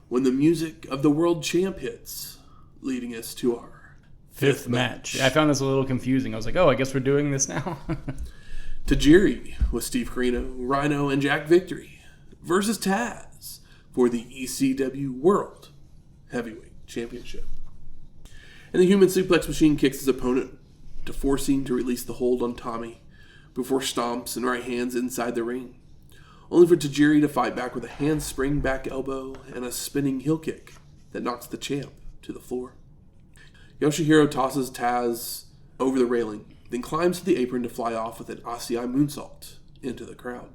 When the music of the world champ hits, leading us to our fifth match. I found this a little confusing. I was like, oh, I guess we're doing this now. Tajiri with Steve Corino, Rhyno, and Jack Victory versus Taz for the ECW World Heavyweight Championship. And the Human Suplex Machine kicks his opponent to force him to release the hold on Tommy before stomps and right hands inside the ring, only for Tajiri to fight back with a handspring back elbow and a spinning heel kick that knocks the champ to the floor. Yoshihiro tosses Taz over the railing, then climbs to the apron to fly off with an Asai moonsault into the crowd.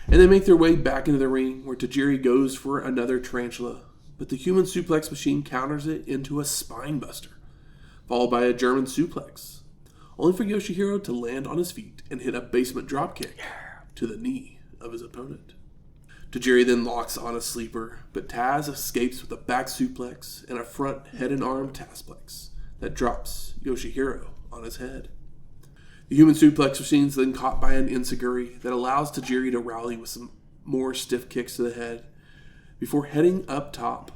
And they make their way back into the ring where Tajiri goes for another tarantula, but the Human Suplex Machine counters it into a spine buster, followed by a German suplex, only for Yoshihiro to land on his feet and hit a basement dropkick to the knee of his opponent. Tajiri then locks on a sleeper, but Taz escapes with a back suplex and a front head and arm Tazplex that drops Yoshihiro on his head. The Human Suplex Machine is then caught by an enziguri that allows Tajiri to rally with some more stiff kicks to the head before heading up top,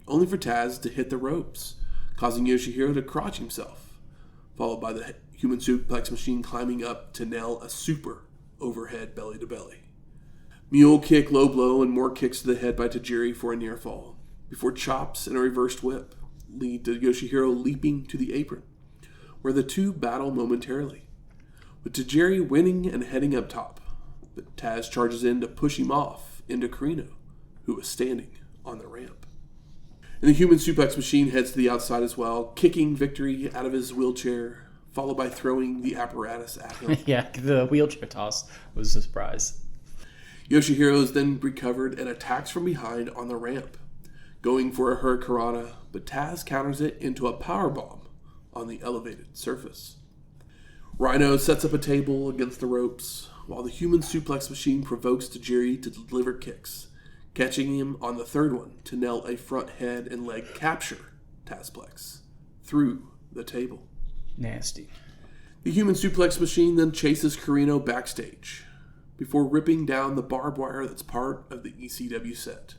only for Taz to hit the ropes, causing Yoshihiro to crotch himself, followed by the Human Suplex Machine climbing up to nail a super overhead belly to belly. Mule kick, low blow, and more kicks to the head by Tajiri for a near fall, before chops and a reversed whip lead to Yoshihiro leaping to the apron, where the two battle momentarily, with Tajiri winning and heading up top, but Taz charges in to push him off into Corino, who was standing on the ramp. And the Human Suplex Machine heads to the outside as well, kicking Victory out of his wheelchair, followed by throwing the apparatus at him. Yeah, the wheelchair toss was a surprise. Yoshihiro is then recovered and attacks from behind on the ramp, going for a Hurricanrana, but Taz counters it into a powerbomb on the elevated surface. Rhyno sets up a table against the ropes, while the Human Suplex Machine provokes Tajiri to deliver kicks, catching him on the third one to nail a front head and leg capture Tazplex through the table. Nasty. The Human Suplex Machine then chases Corino backstage, before ripping down the barbed wire that's part of the ECW set,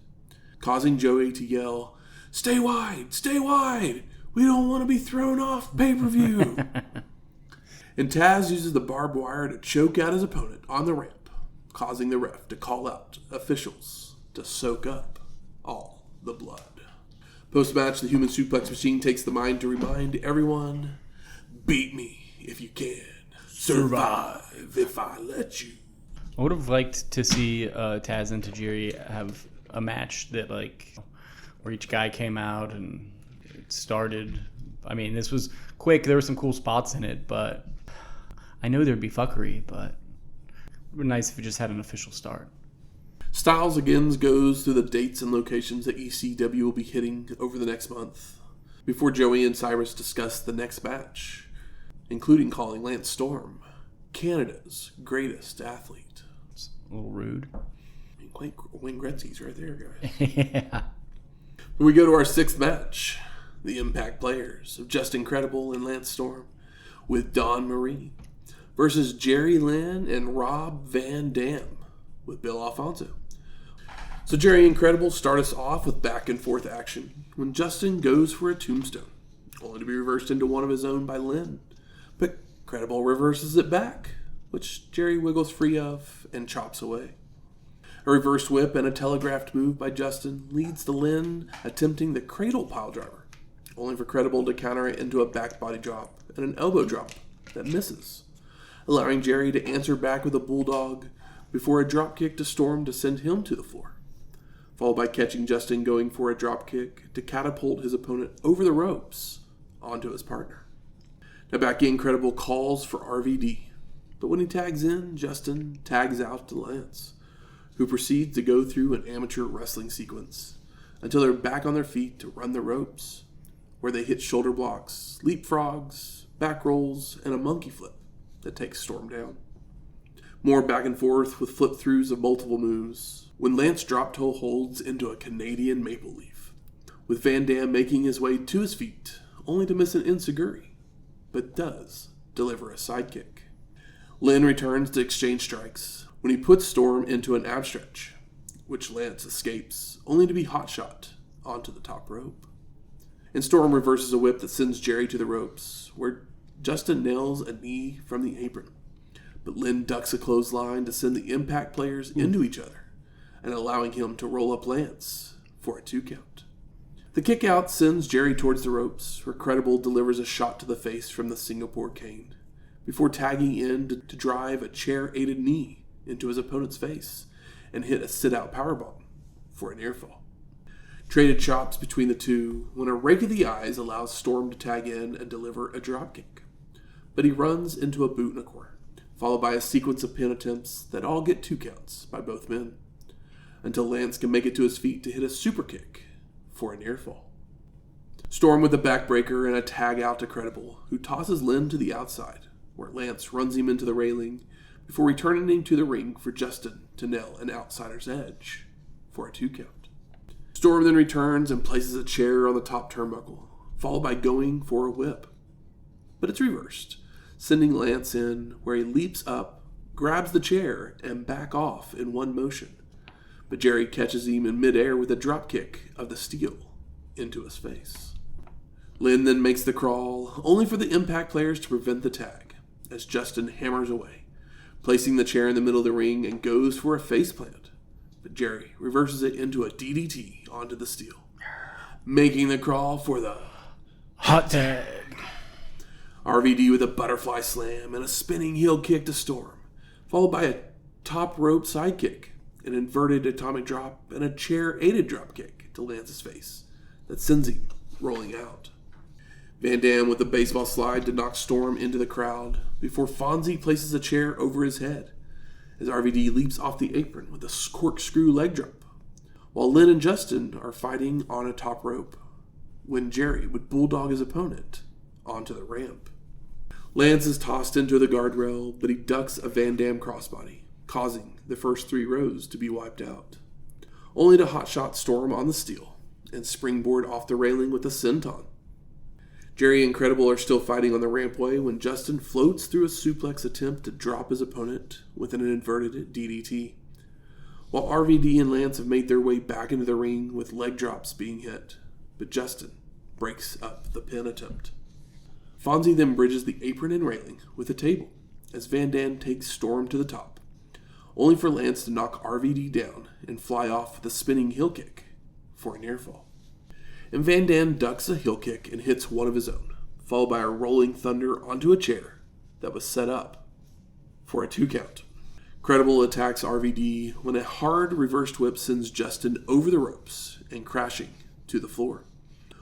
causing Joey to yell, "Stay wide! Stay wide! We don't want to be thrown off pay-per-view!" And Taz uses the barbed wire to choke out his opponent on the ramp, causing the ref to call out officials to soak up all the blood. Post-match, the Human Suplex Machine takes the mic to remind everyone, "Beat me if you can. Survive if I let you." I would have liked to see Taz and Tajiri have a match that, like, where each guy came out and it started. I mean, this was quick. There were some cool spots in it, but I know there'd be fuckery, but it would be nice if it just had an official start. Styles again goes through the dates and locations that ECW will be hitting over the next month, before Joey and Cyrus discuss the next match, including calling Lance Storm Canada's greatest athlete. It's a little rude. Wayne Gretzky's right there, guys. Yeah. We go to our sixth match. The Impact Players of Just Incredible and Lance Storm with Don Marie versus Jerry Lynn and Rob Van Dam with Bill Alfonso. So Jerry Incredible start us off with back and forth action when Justin goes for a tombstone, only to be reversed into one of his own by Lynn. But Incredible reverses it back, which Jerry wiggles free of and chops away. A reverse whip and a telegraphed move by Justin leads to Lynn attempting the cradle piledriver, only for Credible to counter it into a back body drop and an elbow drop that misses, allowing Jerry to answer back with a bulldog before a dropkick to Storm to send him to the floor, followed by catching Justin going for a dropkick to catapult his opponent over the ropes onto his partner. Now back in, Credible calls for RVD, but when he tags in, Justin tags out to Lance, who proceeds to go through an amateur wrestling sequence until they're back on their feet to run the ropes, where they hit shoulder blocks, leapfrogs, back rolls, and a monkey flip that takes Storm down. More back and forth with flip-throughs of multiple moves when Lance drop-toe holds into a Canadian maple leaf, with Van Dam making his way to his feet, only to miss an enziguri, but does deliver a sidekick. Lynn returns to exchange strikes when he puts Storm into an ab stretch, which Lance escapes, only to be hotshot onto the top rope. And Storm reverses a whip that sends Jerry to the ropes, where Justin nails a knee from the apron. But Lynn ducks a clothesline to send the Impact players into each other, and allowing him to roll up Lance for a 2 count. The kick out sends Jerry towards the ropes, where Credible delivers a shot to the face from the Singapore cane, before tagging in to drive a chair-aided knee into his opponent's face and hit a sit-out powerbomb for a near fall. Traded chops between the two when a rake of the eyes allows Storm to tag in and deliver a dropkick. But he runs into a boot in a corner, followed by a sequence of pin attempts that all get 2 counts by both men, until Lance can make it to his feet to hit a super kick for a near fall. Storm with a backbreaker and a tag out to Credible, who tosses Lynn to the outside, where Lance runs him into the railing before returning to the ring for Justin to nail an outsider's edge for a 2 count. Storm then returns and places a chair on the top turnbuckle, followed by going for a whip. But it's reversed, sending Lance in where he leaps up, grabs the chair, and back off in one motion. But Jerry catches him in midair with a dropkick of the steel into his face. Lynn then makes the crawl, only for the Impact players to prevent the tag, as Justin hammers away, placing the chair in the middle of the ring and goes for a faceplant. But Jerry reverses it into a DDT onto the steel, making the crawl for the hot tag. RVD with a butterfly slam and a spinning heel kick to Storm, followed by a top rope sidekick, an inverted atomic drop, and a chair-aided drop kick to Lance's face that sends him rolling out. Van Dam with a baseball slide to knock Storm into the crowd before Fonzie places a chair over his head as RVD leaps off the apron with a corkscrew leg drop, while Lynn and Justin are fighting on a top rope when Jerry would bulldog his opponent onto the ramp. Lance is tossed into the guardrail, but he ducks a Van Dam crossbody, causing the first 3 rows to be wiped out, only to hotshot Storm on the steel and springboard off the railing with a senton. Jerry and Credible are still fighting on the rampway when Justin floats through a suplex attempt to drop his opponent with an inverted DDT, while RVD and Lance have made their way back into the ring with leg drops being hit, but Justin breaks up the pin attempt. Fonzie then bridges the apron and railing with a table as Van Dam takes Storm to the top, only for Lance to knock RVD down and fly off with a spinning heel kick for a near fall. And Van Dam ducks a heel kick and hits one of his own, followed by a rolling thunder onto a chair that was set up for a 2 count. Credible attacks RVD when a hard reversed whip sends Justin over the ropes and crashing to the floor,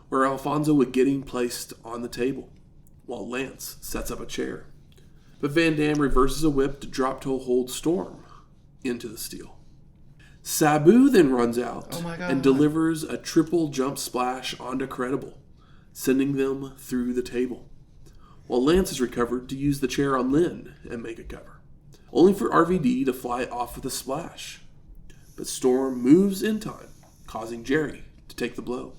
where Alfonso would get him placed on the table, while Lance sets up a chair. But Van Dam reverses a whip to drop toe hold Storm into the steel. Sabu then runs out and delivers a triple jump splash onto Credible, sending them through the table, while Lance is recovered to use the chair on Lynn and make a cover, only for RVD to fly off with a splash. But Storm moves in time, causing Jerry to take the blow,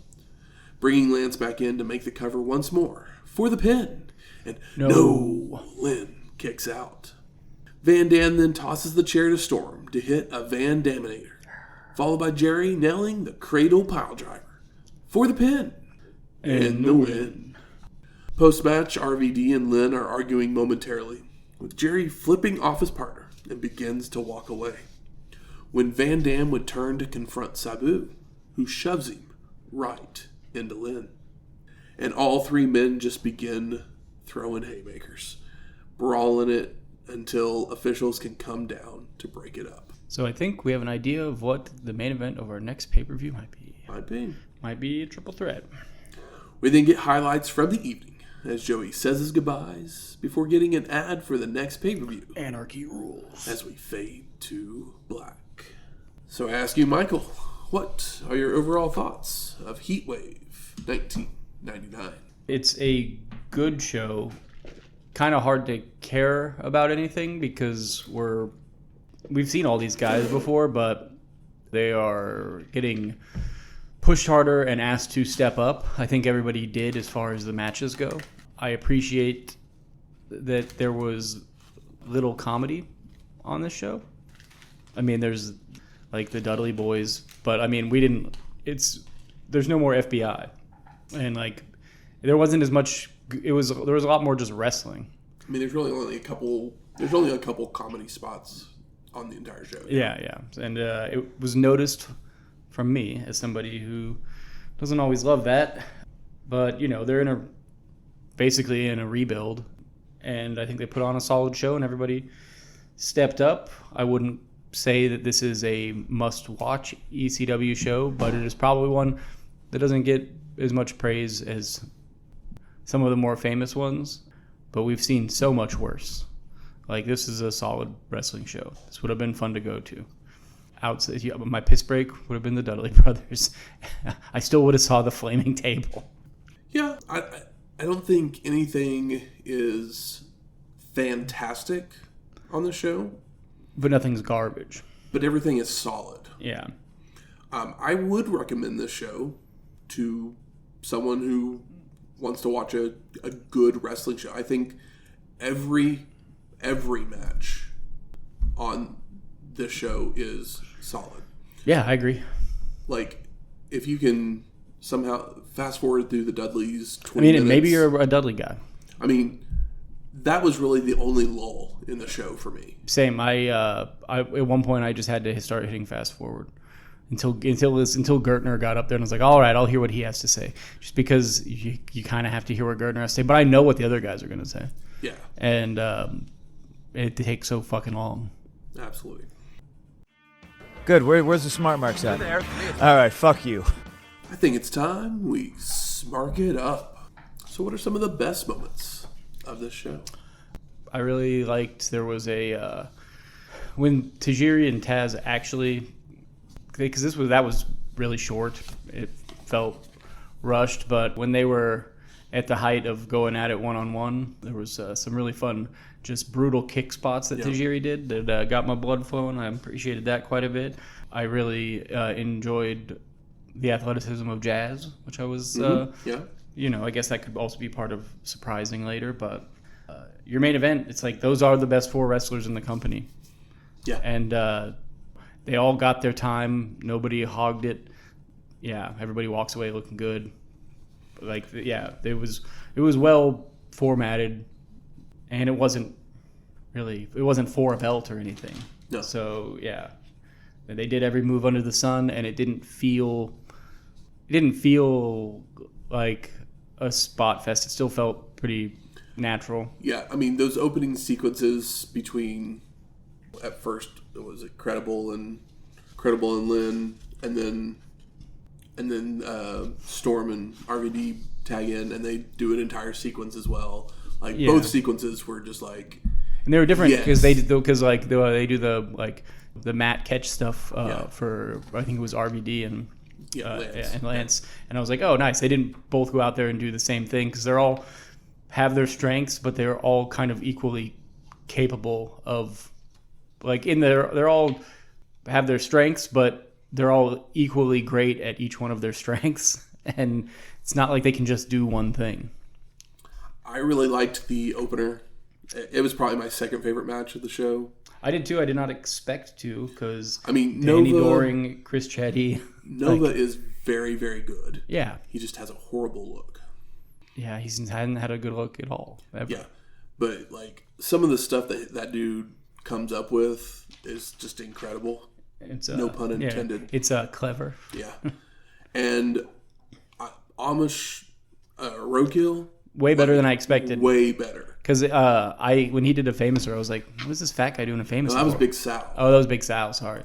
bringing Lance back in to make the cover once more for the pin, and no, Lynn kicks out. Van Dam then tosses the chair to Storm to hit a Van Daminator, followed by Jerry nailing the cradle piledriver for the pin and the win. Post-match, RVD and Lynn are arguing momentarily, with Jerry flipping off his partner and begins to walk away, when Van Dam would turn to confront Sabu, who shoves him right into Lynn. And all 3 men just begin throwing haymakers, brawling it until officials can come down to break it up. So I think we have an idea of what the main event of our next pay-per-view might be. Might be a triple threat. We then get highlights from the evening as Joey says his goodbyes before getting an ad for the next pay-per-view. Anarchy rules. As we fade to black. So I ask you, Michael, what are your overall thoughts of Heatwave 1999? It's a good show kind of hard to care about anything because we've seen all these guys before, but they are getting pushed harder and asked to step up. I think everybody did as far as the matches go. I appreciate that there was little comedy on this show. I mean, there's like the Dudley boys, but I mean, there's no more FBI. And like, there wasn't as much, there was a lot more just wrestling. I mean, there's only a couple comedy spots on the entire show. Yeah. And it was noticed from me as somebody who doesn't always love that. But, they're basically in a rebuild. And I think they put on a solid show and everybody stepped up. I wouldn't say that this is a must-watch ECW show, but it is probably one that doesn't get as much praise as some of the more famous ones. But we've seen so much worse. Like, this is a solid wrestling show. This would have been fun to go to. My piss break would have been the Dudley brothers. I still would have saw the flaming table. Yeah, I don't think anything is fantastic on the show. But nothing's garbage. But everything is solid. Yeah. I would recommend this show to someone who wants to watch a good wrestling show. I think every match on this show is solid. Yeah, I agree. Like, if you can somehow fast forward through the Dudleys 20 minutes. Maybe you're a Dudley guy. I mean, that was really the only lull in the show for me. Same. I at one point I just had to start hitting fast forward until Gertner got up there and I was like, all right, I'll hear what he has to say. Just because you kind of have to hear what Gertner has to say, but I know what the other guys are going to say. Yeah. And it takes so fucking long. Absolutely. Good. Where's the smart marks at? All right, fuck you. I think it's time we smark it up. So what are some of the best moments of this show? I really liked there was a when Tajiri and Taz actually, because that was really short. It felt rushed, but when they were at the height of going at it one-on-one, there was some really fun, just brutal kick spots that Tajiri did that got my blood flowing. I appreciated that quite a bit. I really enjoyed the athleticism of Jazz, which I was, I guess that could also be part of surprising later, but your main event, it's like those are the best four wrestlers in the company. Yeah. And they all got their time. Nobody hogged it. Yeah, everybody walks away looking good. Like, yeah, it was well formatted, and it wasn't for a belt or anything. No. So, yeah. They did every move under the sun, and it didn't feel like a spot fest. It still felt pretty natural. Yeah, I mean, those opening sequences between, at first, was it Credible and Lynn, and then Storm and RVD tag in, and they do an entire sequence as well. Like, both sequences were just like, and they were different because they do the mat catch stuff for, I think it was RVD and Lance. And I was like, oh, nice. They didn't both go out there and do the same thing because they're all have their strengths, but they're all kind of equally capable of, like, they're all have their strengths, but they're all equally great at each one of their strengths. And it's not like they can just do one thing. I really liked the opener. It was probably my second favorite match of the show. I did too. I did not expect to because Nova, Doring, Chris Chetti. Nova is very, very good. Yeah. He just has a horrible look. Yeah, he hadn't had a good look at all. Ever. Yeah. But, like, some of the stuff that dude comes up with is just incredible. It's no pun intended. Yeah, it's clever. Yeah. And Amish Roadkill. Way better than I expected. Way better. Because when he did a Famouser, I was like, what is this fat guy doing a Famouser? No, that was Big Sal. Oh, that was Big Sal. Sorry.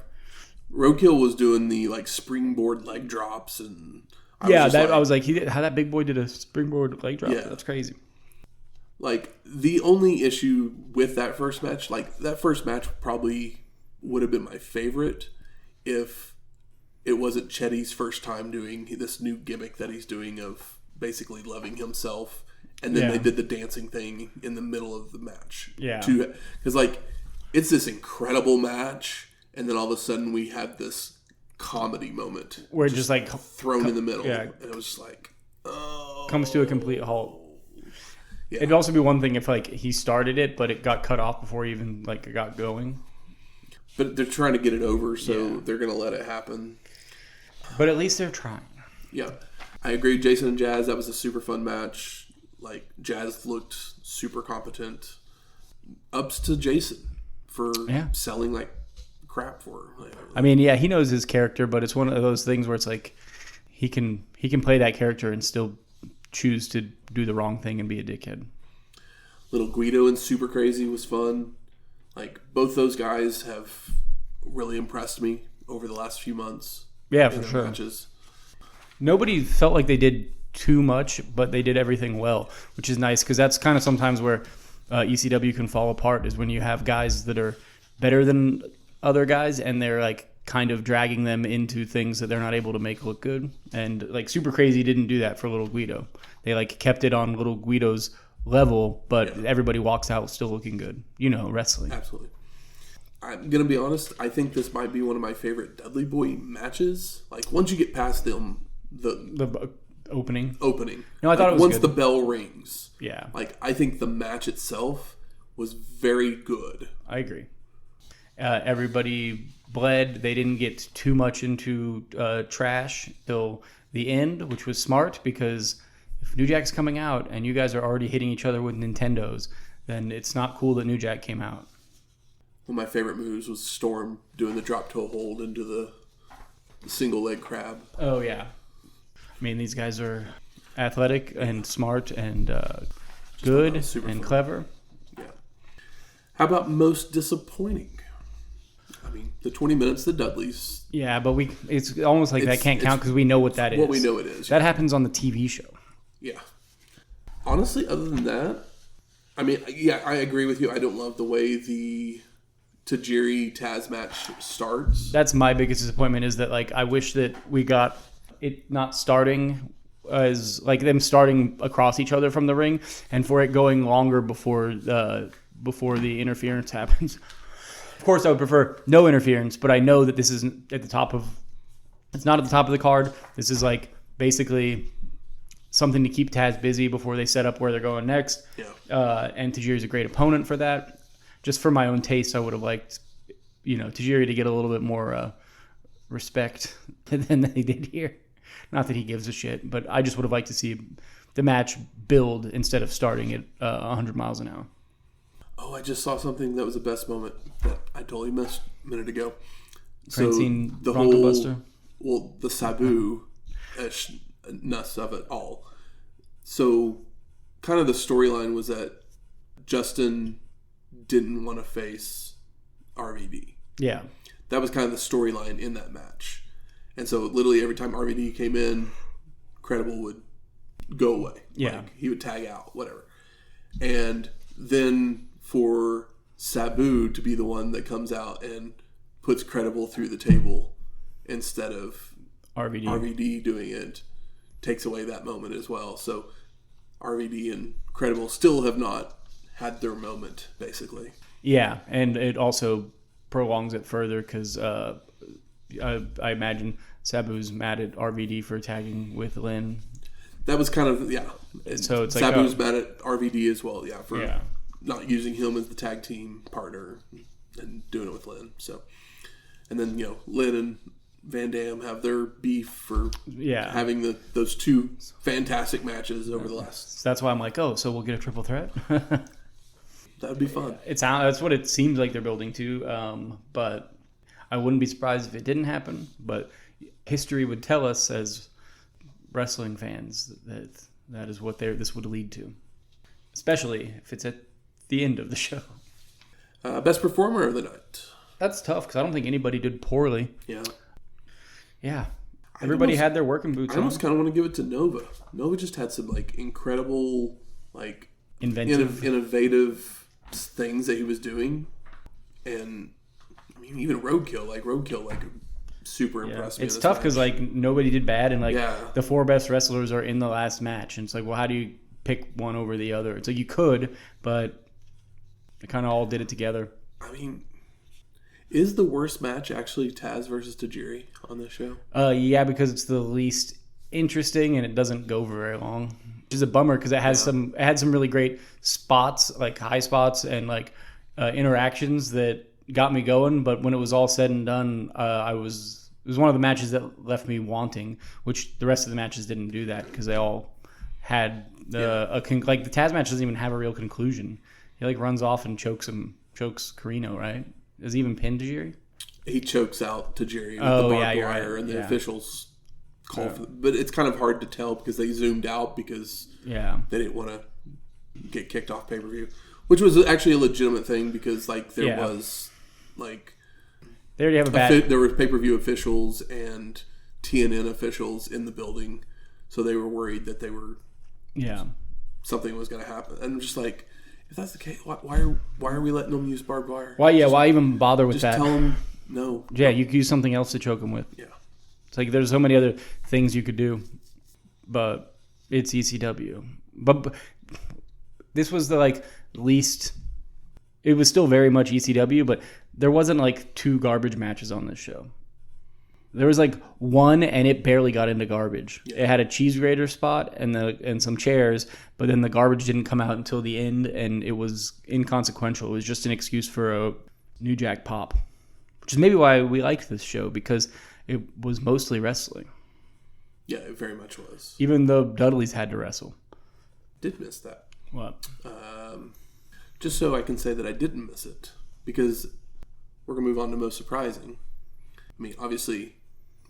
Roadkill was doing the, like, springboard leg drops, and I was like, how that big boy did a springboard leg drop. Yeah. That's crazy. Like, the only issue with that first match, like, that first match probably would have been my favorite if it wasn't Chetty's first time doing this new gimmick that he's doing of basically loving himself. And then they did the dancing thing in the middle of the match. Yeah. Because, like, it's this incredible match, and then all of a sudden we have this comedy moment. Where it's just like... thrown in the middle. Yeah. And it was just like, oh. Comes to a complete halt. Yeah. It'd also be one thing if, like, he started it, but it got cut off before he even, like, got going. But they're trying to get it over, so they're going to let it happen. But at least they're trying. Yeah. I agree. Jason and Jazz, that was a super fun match. Like, Jazz looked super competent. Ups to Jason for selling, like, crap for her. Like, I mean, he knows his character, but it's one of those things where it's like he can play that character and still choose to do the wrong thing and be a dickhead. Little Guido and Super Crazy was fun. Like, both those guys have really impressed me over the last few months. Yeah, for sure. Matches. Nobody felt like they did too much, but they did everything well, which is nice because that's kind of sometimes where ECW can fall apart, is when you have guys that are better than other guys and they're like kind of dragging them into things that they're not able to make look good. And like Super Crazy didn't do that for Little Guido. They like kept it on Little Guido's level, but everybody walks out still looking good. You know, wrestling. Absolutely. I'm going to be honest, I think this might be one of my favorite Dudley Boy matches. Like, once you get past them, the opening. No, I thought it was once good. The bell rings. Yeah. Like, I think the match itself was very good. I agree. Everybody bled. They didn't get too much into trash till the end, which was smart because if New Jack's coming out and you guys are already hitting each other with Nintendos, then it's not cool that New Jack came out. One of my favorite moves was Storm doing the drop toe hold into the single leg crab. Oh, yeah. I mean, these guys are athletic and smart and good and fun. clever. Yeah. How about most disappointing? I mean, the 20 minutes, the Dudleys. Yeah, but it's almost like that can't count because we know what that is. What we know it is. That happens on the TV show. Yeah. Honestly, other than that, I mean, yeah, I agree with you. I don't love the way the Tajiri Taz match starts. That's my biggest disappointment, is that like I wish that we got it not starting as like them starting across each other from the ring, and for it going longer before the interference happens. Of course, I would prefer no interference, but I know that this isn't at the top of. It's not at the top of the card. This is like basically something to keep Taz busy before they set up where they're going next. Yeah. And Tajiri's a great opponent for that. Just for my own taste, I would have liked, Tajiri to get a little bit more respect than he did here. Not that he gives a shit, but I just would have liked to see the match build instead of starting at 100 miles an hour. Oh, I just saw something that was the best moment that I totally missed a minute ago. Francine the Bronco Buster? Well, the Sabu ness of it all. So, kind of the storyline was that Justin didn't want to face RVD. Yeah. That was kind of the storyline in that match. And so literally every time RVD came in, Credible would go away. Yeah. Like, he would tag out, whatever. And then for Sabu to be the one that comes out and puts Credible through the table instead of RVD doing it, takes away that moment as well. So RVD and Credible still have not had their moment, basically. Yeah, and it also prolongs it further because I imagine Sabu's mad at RVD for tagging with Lynn. That was kind of, yeah. So it's Sabu's mad at RVD as well, yeah, for not using him as the tag team partner and doing it with Lynn. So, and then, Lynn and Van Dam have their beef for having those two fantastic matches over the last. So that's why I'm like, so we'll get a triple threat. That would be fun. That's what it seems like they're building to, but I wouldn't be surprised if it didn't happen. But history would tell us as wrestling fans that is what this would lead to, especially if it's at the end of the show. Best performer of the night. That's tough because I don't think anybody did poorly. Yeah. Everybody had their working boots on. I almost kind of want to give it to Nova. Nova just had some incredible, innovative things that he was doing, and I mean even Roadkill super impressed me. It's tough because like nobody did bad, and like Yeah. the 4 best wrestlers are in the last match, and it's like, well, how do you pick one over the other? It's like you could, but they kind of all did it together. I mean, is the worst match actually Taz versus Tajiri on this show? Yeah, because it's the least interesting and it doesn't go for very long, which is a bummer because it had some really great spots, like high spots and like interactions that got me going. But when it was all said and done, it was one of the matches that left me wanting, which the rest of the matches didn't do that because they all had like the Taz match doesn't even have a real conclusion. He like runs off and chokes Corino, right? Does he even pin Tajiri? He chokes out Tajiri with the barbed wire, right. and the officials call for but it's kind of hard to tell because they zoomed out because they didn't want to get kicked off pay-per-view, which was actually a legitimate thing because like there was like they already have a bad... there were pay-per-view officials and TNN officials in the building, so they were worried that they were something was going to happen. And I'm just like, if that's the case, why are we letting them use barbed wire? Why even bother with that? Just tell them no. Yeah, you could use something else to choke them with. Yeah. It's like there's so many other things you could do, but it's ECW. But this was the like least. It was still very much ECW, but there wasn't like 2 garbage matches on this show. There was like one, and it barely got into garbage. Yeah. It had a cheese grater spot and some chairs, but then the garbage didn't come out until the end, and it was inconsequential. It was just an excuse for a New Jack pop, which is maybe why we liked this show, because it was mostly wrestling. Yeah, it very much was. Even though Dudley's had to wrestle. Did miss that. What? Just so I can say that I didn't miss it, because we're going to move on to most surprising. I mean, obviously,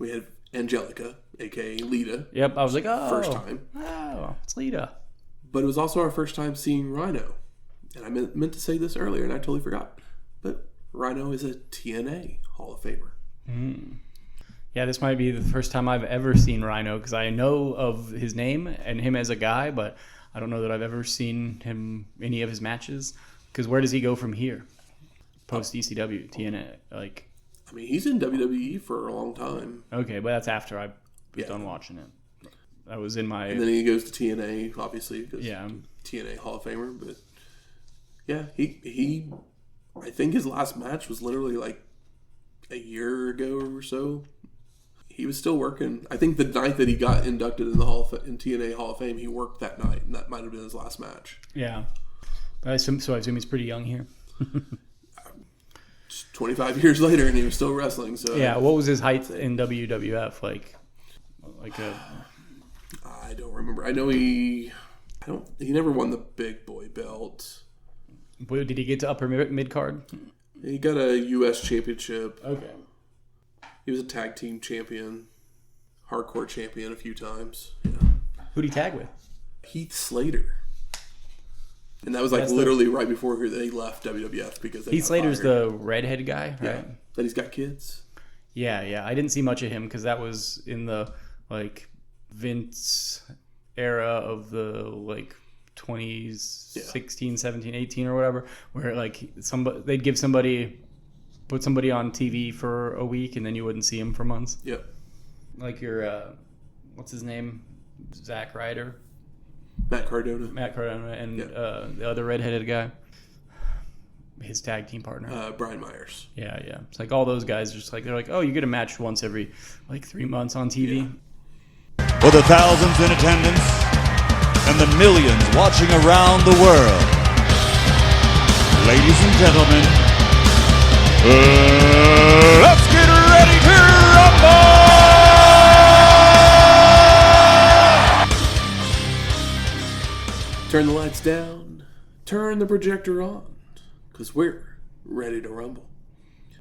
we had Angelica, a.k.a. Lita. Yep, I was like, first time. Oh, it's Lita. But it was also our first time seeing Rhyno. And I meant to say this earlier, and I totally forgot. But Rhyno is a TNA Hall of Famer. Yeah, this might be the first time I've ever seen Rhyno, because I know of his name and him as a guy, but I don't know that I've ever seen him any of his matches. Because where does he go from here? Post ECW, TNA, like... I mean, he's in WWE for a long time. Okay, but that's after I was done watching it. I was in my... And then he goes to TNA, obviously, because yeah. TNA Hall of Famer. But yeah, he I think his last match was literally like a year ago or so. He was still working. I think the night that he got inducted in the in TNA Hall of Fame, he worked that night, and that might have been his last match. Yeah. I assume he's pretty young here. 25 years later, and he was still wrestling. So yeah, what was his height in WWF? Like a... I don't remember. I know he never won the big boy belt. Did he get to upper mid card? He got a U.S. championship. Okay. He was a tag team champion, hardcore champion a few times. Yeah. Who'd he tag with? Heath Slater. And that was like literally right before they left WWF because Heath Slater's the redhead guy, right? Yeah. That he's got kids. Yeah. I didn't see much of him because that was in the like Vince era of the like 2016, 17, 18 or whatever, where like they'd put somebody on TV for a week and then you wouldn't see him for months. Yep. Like your what's his name? Zack Ryder. Matt Cardona, and the other redheaded guy, his tag team partner, Brian Myers. Yeah. It's like all those guys, just like they're like, oh, you get a match once every like 3 months on TV. Yeah. For the thousands in attendance and the millions watching around the world, ladies and gentlemen, let's get ready to rumble! Turn the lights down, turn the projector on, because we're ready to rumble.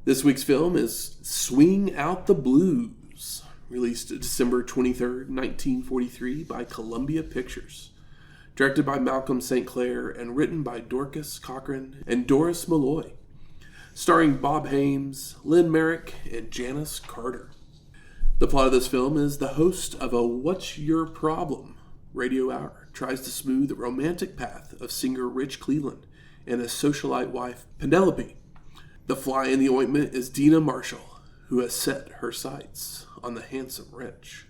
This week's film is Swing Out the Blues, released December 23rd, 1943 by Columbia Pictures. Directed by Malcolm St. Clair and written by Dorcas Cochran and Doris Malloy. Starring Bob Hames, Lynn Merrick, and Janice Carter. The plot of this film is the host of a What's Your Problem radio hour tries to smooth the romantic path of singer Rich Cleveland and his socialite wife, Penelope. The fly in the ointment is Dina Marshall, who has set her sights on the handsome rich.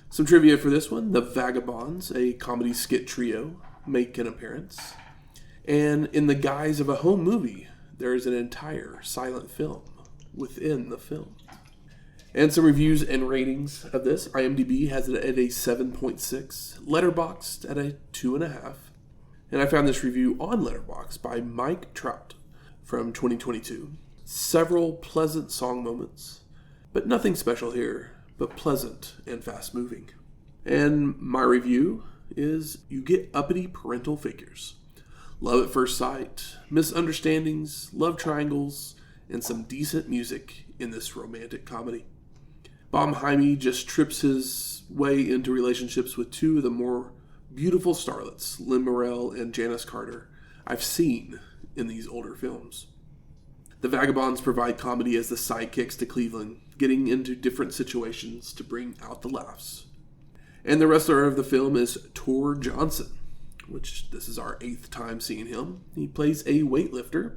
Some trivia for this one. The Vagabonds, a comedy skit trio, make an appearance. And in the guise of a home movie, there is an entire silent film within the film. And some reviews and ratings of this. IMDb has it at a 7.6. Letterboxd at a 2.5. And I found this review on Letterboxd by Mike Trout from 2022. Several pleasant song moments, but nothing special here, but pleasant and fast-moving. And my review is you get uppity parental figures. Love at first sight, misunderstandings, love triangles, and some decent music in this romantic comedy. Mahoney just trips his way into relationships with two of the more beautiful starlets, Lynn and Janice Carter, I've seen in these older films. The Vagabonds provide comedy as the sidekicks to Cleveland, getting into different situations to bring out the laughs. And the wrestler of the film is Tor Johnson, which this is our 8th time seeing him. He plays a weightlifter,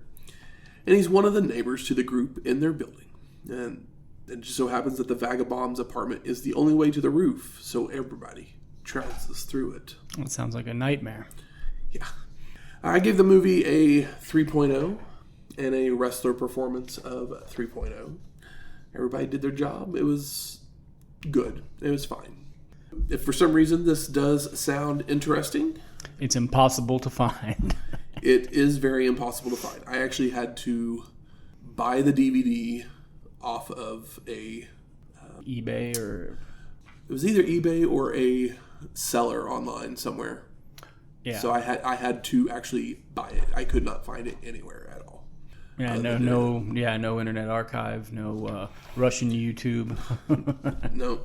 and he's one of the neighbors to the group in their building. And it just so happens that the Vagabond's apartment is the only way to the roof, so everybody trounces through it. That sounds like a nightmare. Yeah. I give the movie a 3.0 and a wrestler performance of 3.0. Everybody did their job. It was good. It was fine. If for some reason this does sound interesting, it's impossible to find. It is very impossible to find. I actually had to buy the DVD off of a eBay, or it was either eBay or a seller online somewhere. Yeah. So I had to actually buy it. I could not find it anywhere at all. Yeah, no Internet Archive, no Russian YouTube. No.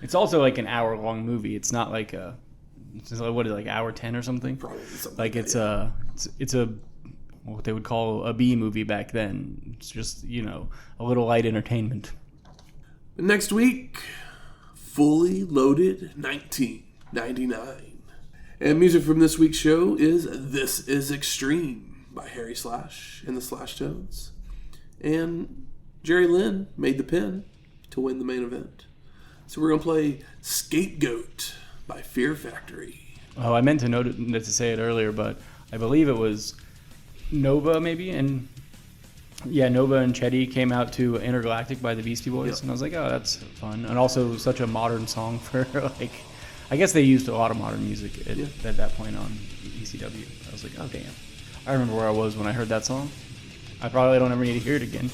It's also like an hour-long movie. It's not like hour 10 or something? Probably something like that, it's a what they would call a B movie back then. It's just, a little light entertainment. Next week, Fully Loaded 1999. And music from this week's show is This Is Extreme by Harry Slash and the Slashtones. And Jerry Lynn made the pin to win the main event. So we're going to play Scapegoat by Fear Factory. Oh, I meant to say it earlier, but I believe it was Nova, maybe, and Nova and Chetti came out to Intergalactic by the Beastie Boys, and I was like, oh, that's fun. And also such a modern song for, I guess they used a lot of modern music at that point on ECW. I was like, oh, damn. I remember where I was when I heard that song. I probably don't ever need to hear it again,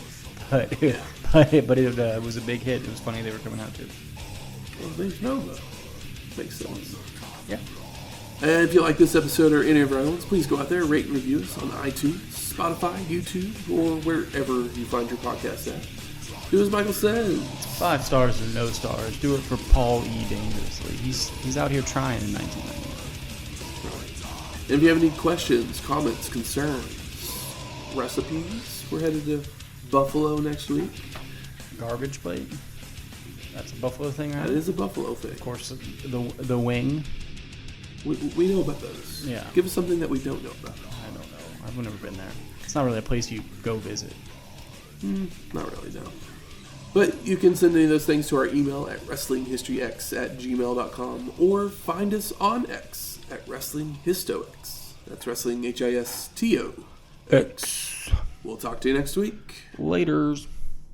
but it was a big hit. It was funny they were coming out, too. Well, there's Nova. Makes sense. Yeah. And if you like this episode or any of our others, please go out there, rate and review us on iTunes, Spotify, YouTube, or wherever you find your podcast at. Do as Michael says. 5 stars or no stars. Do it for Paul E. Dangerously. He's out here trying in 1999. Right. And if you have any questions, comments, concerns, recipes, we're headed to Buffalo next week. Garbage plate. That's a Buffalo thing, right? That is a Buffalo thing. Of course, the wing. We know about those. Yeah. Give us something that we don't know about. I don't know. I've never been there. It's not really a place you go visit. Not really, no. But you can send any of those things to our email at wrestlinghistoryx@gmail.com or find us on X at WrestlingHistoX. That's Wrestling HISTO. X. We'll talk to you next week. Laters.